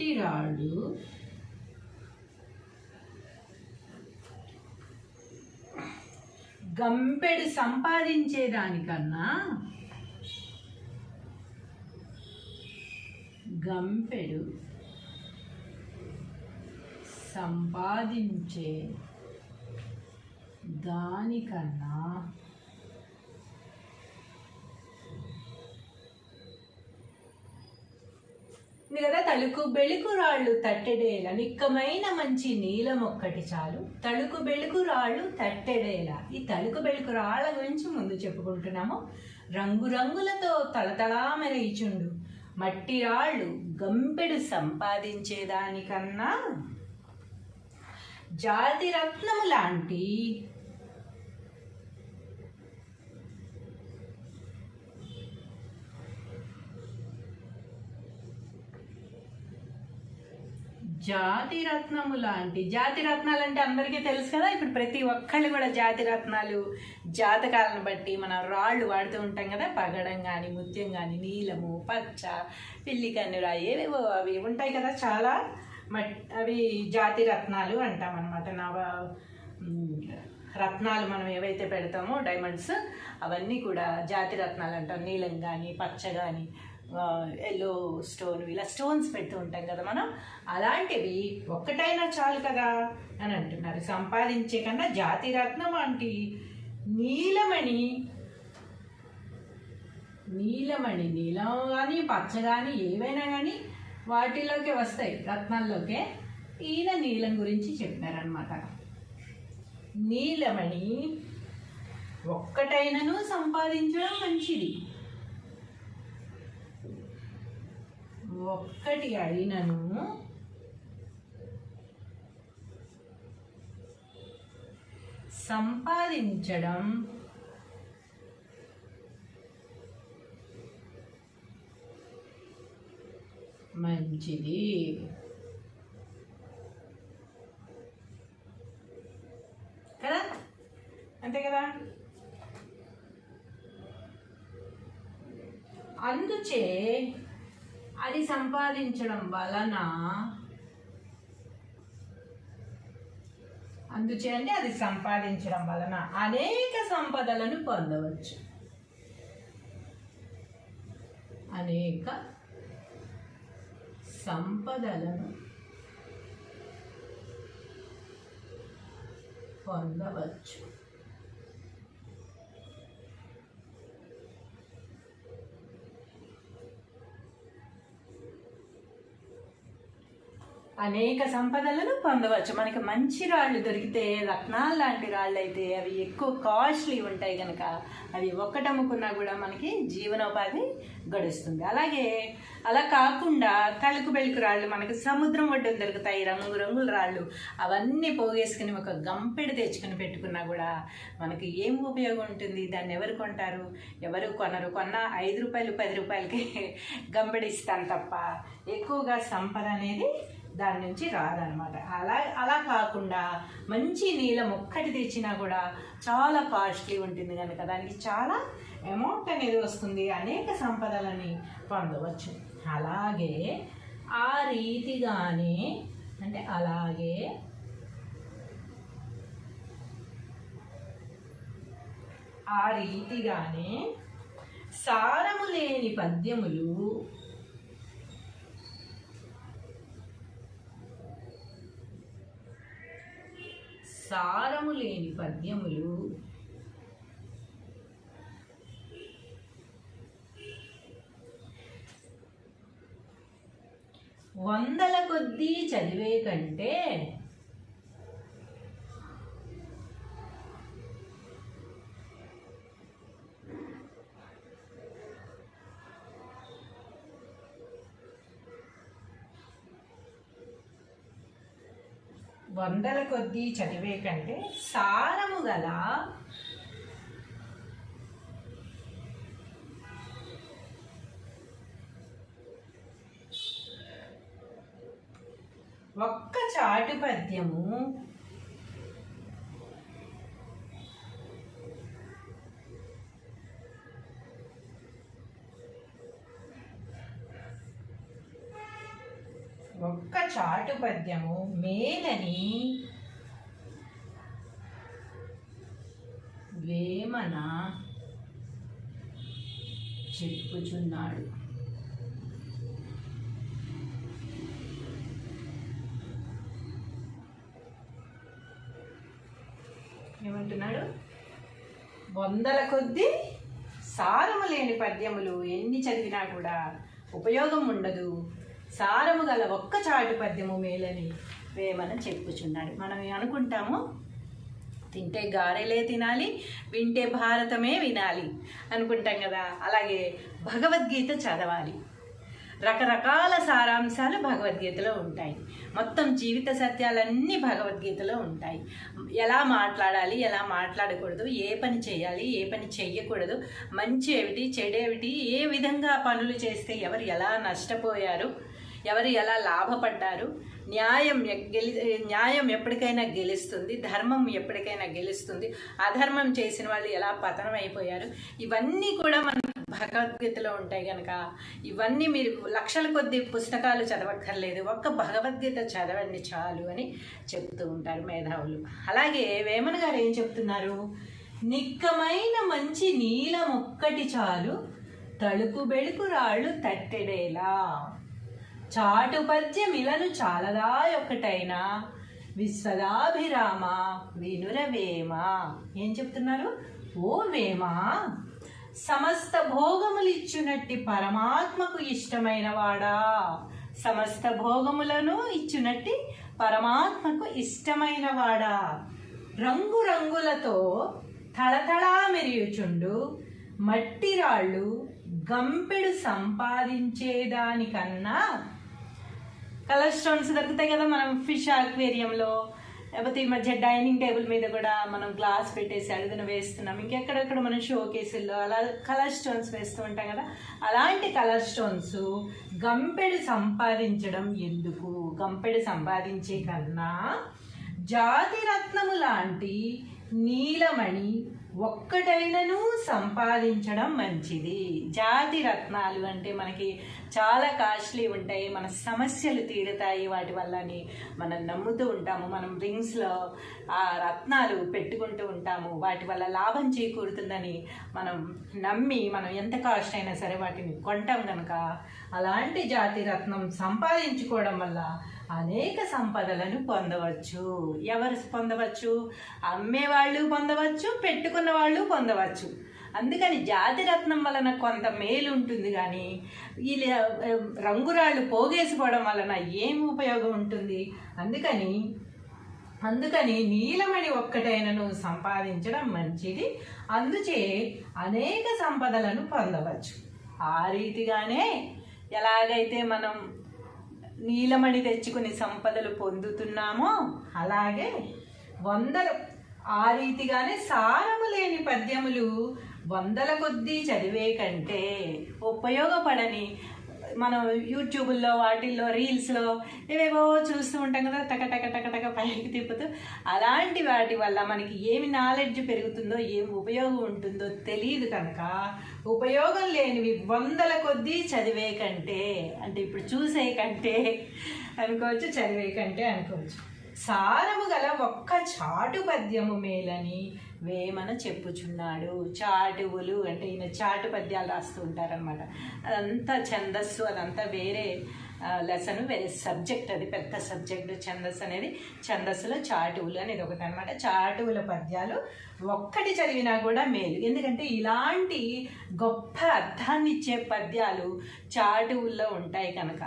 మట్టి రాళ్ళు గంపెడు సంపాదించేదానికన్నా గంపెడు సంపాదించే దానికన్నా కదా తళుకు బెళుకు రాళ్ళు తట్టెడేల నిక్కమైన మంచి నీలం ఒక్కటి చాలు. తళుకు బెళుకు రాళ్ళు తట్టెడేల. ఈ తళుకు బెళుకు రాళ్ళ గురించి ముందు చెప్పుకుంటున్నాము. రంగురంగులతో తళతళా మెరయిచుండు మట్టి రాళ్ళు గంపెడు సంపాదించేదానికన్నా జాతి రత్నము లాంటి జాతి రత్నాలు అంటే అందరికీ తెలుసు కదా. ఇప్పుడు ప్రతి ఒక్కళ్ళు కూడా జాతి రత్నాలు జాతకాలను బట్టి మనం రాళ్ళు వాడుతూ ఉంటాం కదా. పగడం కానీ, ముత్యం కానీ, నీలము, పచ్చ, పిల్లి కన్నురా, ఏవేవో అవి ఉంటాయి కదా చాలా. అవి జాతి రత్నాలు అంటాం అనమాట. రత్నాలు మనం ఏవైతే పెడతామో డైమండ్స్, అవన్నీ కూడా జాతి రత్నాలు అంటాం. నీలం కానీ, పచ్చ కానీ, ఎల్లో స్టోన్, ఇలా స్టోన్స్ పెడుతూ ఉంటాం కదా మనం. అలాంటివి ఒక్కటైనా చాలు కదా అని అంటున్నారు. సంపాదించే కన్నా జాతి రత్నం వంటి నీలం కానీ, పచ్చ కానీ, ఏవైనా కానీ వాటిలోకి వస్తాయి, రత్నాల్లోకే. ఈయన నీలం గురించి చెప్పారనమాట. నీలమణి ఒక్కటైనను సంపాదించడం మంచిది, ఒక్కటి అయినను సంపాదించడం మంచిది. కదా, అంతే కదా. అందుచే అది సంపాదించడం వలన, అంటే అది సంపాదించడం వలన అనేక సంపదలను పొందవచ్చు. అనేక సంపదలను పొందవచ్చు. అనేక సంపదలను పొందవచ్చు. మనకి మంచి రాళ్ళు దొరికితే, రత్నాలు లాంటి రాళ్ళు అయితే అవి ఎక్కువ కాస్ట్లీ ఉంటాయి కనుక అవి ఒక్కటమ్ముకున్నా కూడా మనకి జీవనోపాధి గడుస్తుంది. అలాగే అలా కాకుండా తళుకు బెళుకు రాళ్ళు మనకి సముద్రం ఒడ్డున దొరుకుతాయి, రంగురంగుల రాళ్ళు. అవన్నీ పోగేసుకుని ఒక గంపెడు తెచ్చుకుని పెట్టుకున్నా కూడా మనకి ఏం ఉపయోగం ఉంటుంది? దాన్ని ఎవరు కొంటారు? ఎవరు కొనరు. కొన్న 5 రూపాయలు 10 రూపాయలకి గంపెడు ఇస్తాను తప్ప ఎక్కువగా సంపద అనేది దాని నుంచి రాదనమాట. అలా కాకుండా మంచి నీలం ఒక్కటి తెచ్చినా కూడా చాలా కాస్ట్లీ ఉంటుంది కనుక దానికి చాలా అమౌంట్ అనేది వస్తుంది. అనేక సంపదలని పొందవచ్చు. అలాగే ఆ రీతిగానే, అంటే అలాగే సారము లేని పద్యములు వందల కొద్దీ చదివే కంటే సారము గల ఒక్క చాటు పద్యము చాటు పద్యము మేలని వేమన చెప్పుచున్నాడు. ఏమంటున్నాడు? వందల కొద్దీ సారము లేని పద్యములు ఎన్ని చదివినా కూడా ఉపయోగం ఉండదు, సారము గల ఒక్క చాటు పద్యము మేలని వేమన చెప్పుచున్నాడు. మనం అనుకుంటాము తింటే గారెలే తినాలి, వింటే భారతమే వినాలి అనుకుంటాం కదా. అలాగే భగవద్గీత చదవాలి. రకరకాల సారాంశాలు భగవద్గీతలో ఉంటాయి. మొత్తం జీవిత సత్యాలన్నీ భగవద్గీతలో ఉంటాయి. ఎలా మాట్లాడాలి, ఎలా మాట్లాడకూడదు, ఏ పని చేయాలి, ఏ పని చెయ్యకూడదు, మంచి ఏమిటి, చెడేమిటి, ఏ విధంగా పనులు చేస్తే ఎవరు ఎలా నష్టపోయారు, ఎవరు ఎలా లాభపడ్డారు, న్యాయం ఎప్పటికైనా గెలుస్తుంది, ధర్మం ఎప్పటికైనా గెలుస్తుంది, అధర్మం చేసిన వాళ్ళు ఎలా పతనం అయిపోయారు, ఇవన్నీ కూడా మన భగవద్గీతలో ఉంటాయి కనుక ఇవన్నీ మీరు లక్షల కొద్ది పుస్తకాలు చదవక్కర్లేదు, ఒక్క భగవద్గీత చదవండి చాలు అని చెప్తూ ఉంటారు మేధావులు. అలాగే వేమన గారు ఏం చెప్తున్నారు? నిక్కమైన మంచి నీలం ఒక్కటి చాలు, తలుపు బెడుకు రాళ్ళు తట్టెడేలా, చాటు పద్యమిలను చాలదా ఒక్కటైనా, విశ్వదాభిరామ వినురవేమ. ఏం చెప్తున్నారు? ఓ వేమ, సమస్త భోగములిచ్చునట్టి పరమాత్మకు ఇష్టమైన వాడా, సమస్త భోగములను ఇచ్చునట్టి పరమాత్మకు ఇష్టమైన వాడా, రంగురంగులతో తళతళా మెరియుచుండు మట్టి రాళ్ళు గంపెడు సంపాదించేదానికన్నా, కలర్ స్టోన్స్ దొరుకుతాయి కదా మనం ఫిష్ అక్వేరియంలో, లేకపోతే ఈ మధ్య డైనింగ్ టేబుల్ మీద కూడా మనం గ్లాస్ పెట్టేసి అడుగున వేస్తున్నాం, ఇంకెక్కడెక్కడ మనం షో కేసుల్లో అలా కలర్ స్టోన్స్ వేస్తూ ఉంటాం కదా. అలాంటి కలర్ స్టోన్స్ గంపెడు సంపాదించడం ఎందుకు? గంపెడు సంపాదించే కన్నా జాతి రత్నము లాంటి నీలమణి ఒక్కటైనను సంపాదించడం మంచిది. జాతి రత్నాలు అంటే మనకి చాలా కాస్ట్లీ ఉంటాయి, మన సమస్యలు తీరుతాయి వాటి వల్లని మనం నమ్ముతూ ఉంటాము. మనం రింగ్స్లో ఆ రత్నాలు పెట్టుకుంటూ ఉంటాము, వాటి వల్ల లాభం చేకూరుతుందని మనం నమ్మి మనం ఎంత కాస్ట్ అయినా సరే వాటిని కొంటాం కనుక అలాంటి జాతి రత్నం సంపాదించుకోవడం వల్ల అనేక సంపదలను పొందవచ్చు. ఎవరు పొందవచ్చు? అమ్మేవాళ్ళు పొందవచ్చు, పెట్టుకున్న వాళ్ళు పొందవచ్చు. అందుకని జాతి రత్నం వలన కొంత మేలు ఉంటుంది, కానీ ఈ రంగురాళ్ళు పోగేసుకోవడం వలన ఏం ఉపయోగం ఉంటుంది? అందుకని నీలమణి ఒక్కటైనను సంపాదించడం మంచిది, అందుచే అనేక సంపదలను పొందవచ్చు. ఆ రీతిగానే ఎలాగైతే మనం నీలమణి తెచ్చుకుని సంపదలు పొందుతున్నామో అలాగే ఆ రీతిగానే సారము లేని పద్యములు వందల కొద్దీ చదివే కంటే ఉపయోగపడని మనం యూట్యూబ్లో వాటిల్లో రీల్స్లో ఏవేవో చూస్తూ ఉంటాం కదా, టక పైకి తిప్పుతూ, అలాంటి వాటి వల్ల మనకి ఏమి నాలెడ్జ్ పెరుగుతుందో ఏమి ఉపయోగం ఉంటుందో తెలియదు కనుక ఉపయోగం లేనివి వందల కొద్దీ చదివే కంటే, అంటే ఇప్పుడు చూసే కంటే అనుకోవచ్చు, చదివే కంటే అనుకోవచ్చు, సారము గల ఒక్క చాటు పద్యము మేలని వేమన చెప్పుచున్నాడు. చాటువులు అంటే ఈయన చాటు పద్యాలు రాస్తూ ఉంటారనమాట. అదంతా ఛందస్సు, అదంతా వేరే లెసన్, వేరే సబ్జెక్ట్, అది పెద్ద సబ్జెక్టు ఛందస్సు అనేది. ఛందస్సులో చాటువులు అనేది ఒకటి అనమాట. చాటువుల పద్యాలు ఒక్కటి చదివినా కూడా మేలు, ఎందుకంటే ఇలాంటి గొప్ప అర్థాన్ని ఇచ్చే పద్యాలు చాటువుల్లో ఉంటాయి కనుక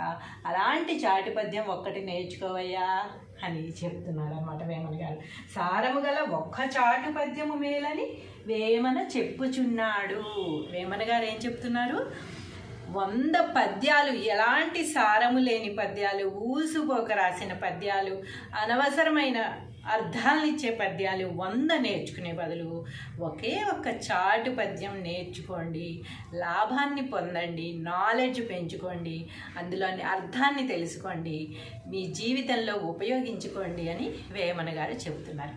అలాంటి చాటు పద్యం ఒక్కటి నేర్చుకోవయ్యా అని చెప్తున్నారు అన్నమాట వేమన గారు. సారము గల ఒక్క చాటు పద్యము మేలని వేమన చెప్పుచున్నాడు. వేమన గారు ఏం చెప్తున్నారు? 100 పద్యాలు, ఎలాంటి సారము లేని పద్యాలు, ఊసుపోక రాసిన పద్యాలు, అనవసరమైన అర్థాలను ఇచ్చే పద్యాలు 100 నేర్చుకునే బదులు ఒకే ఒక్క చాటు పద్యం నేర్చుకోండి, లాభాన్ని పొందండి, నాలెడ్జ్ పెంచుకోండి, అందులోని అర్థాన్ని తెలుసుకోండి, మీ జీవితంలో ఉపయోగించుకోండి అని వేమన గారు చెబుతున్నారు.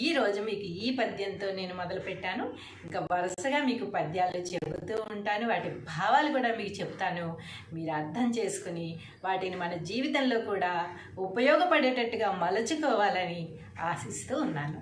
ఈరోజు మీకు ఈ పద్యంతో నేను మొదలుపెట్టాను. ఇంకా వరుసగా మీకు పద్యాలు చెబుతూ ఉంటాను, వాటి భావాలు కూడా మీకు చెప్తాను. మీరు అర్థం చేసుకుని వాటిని మన జీవితంలో కూడా ఉపయోగపడేటట్టుగా మలుచుకోవాలని ఆశిస్తూ ఉన్నాను.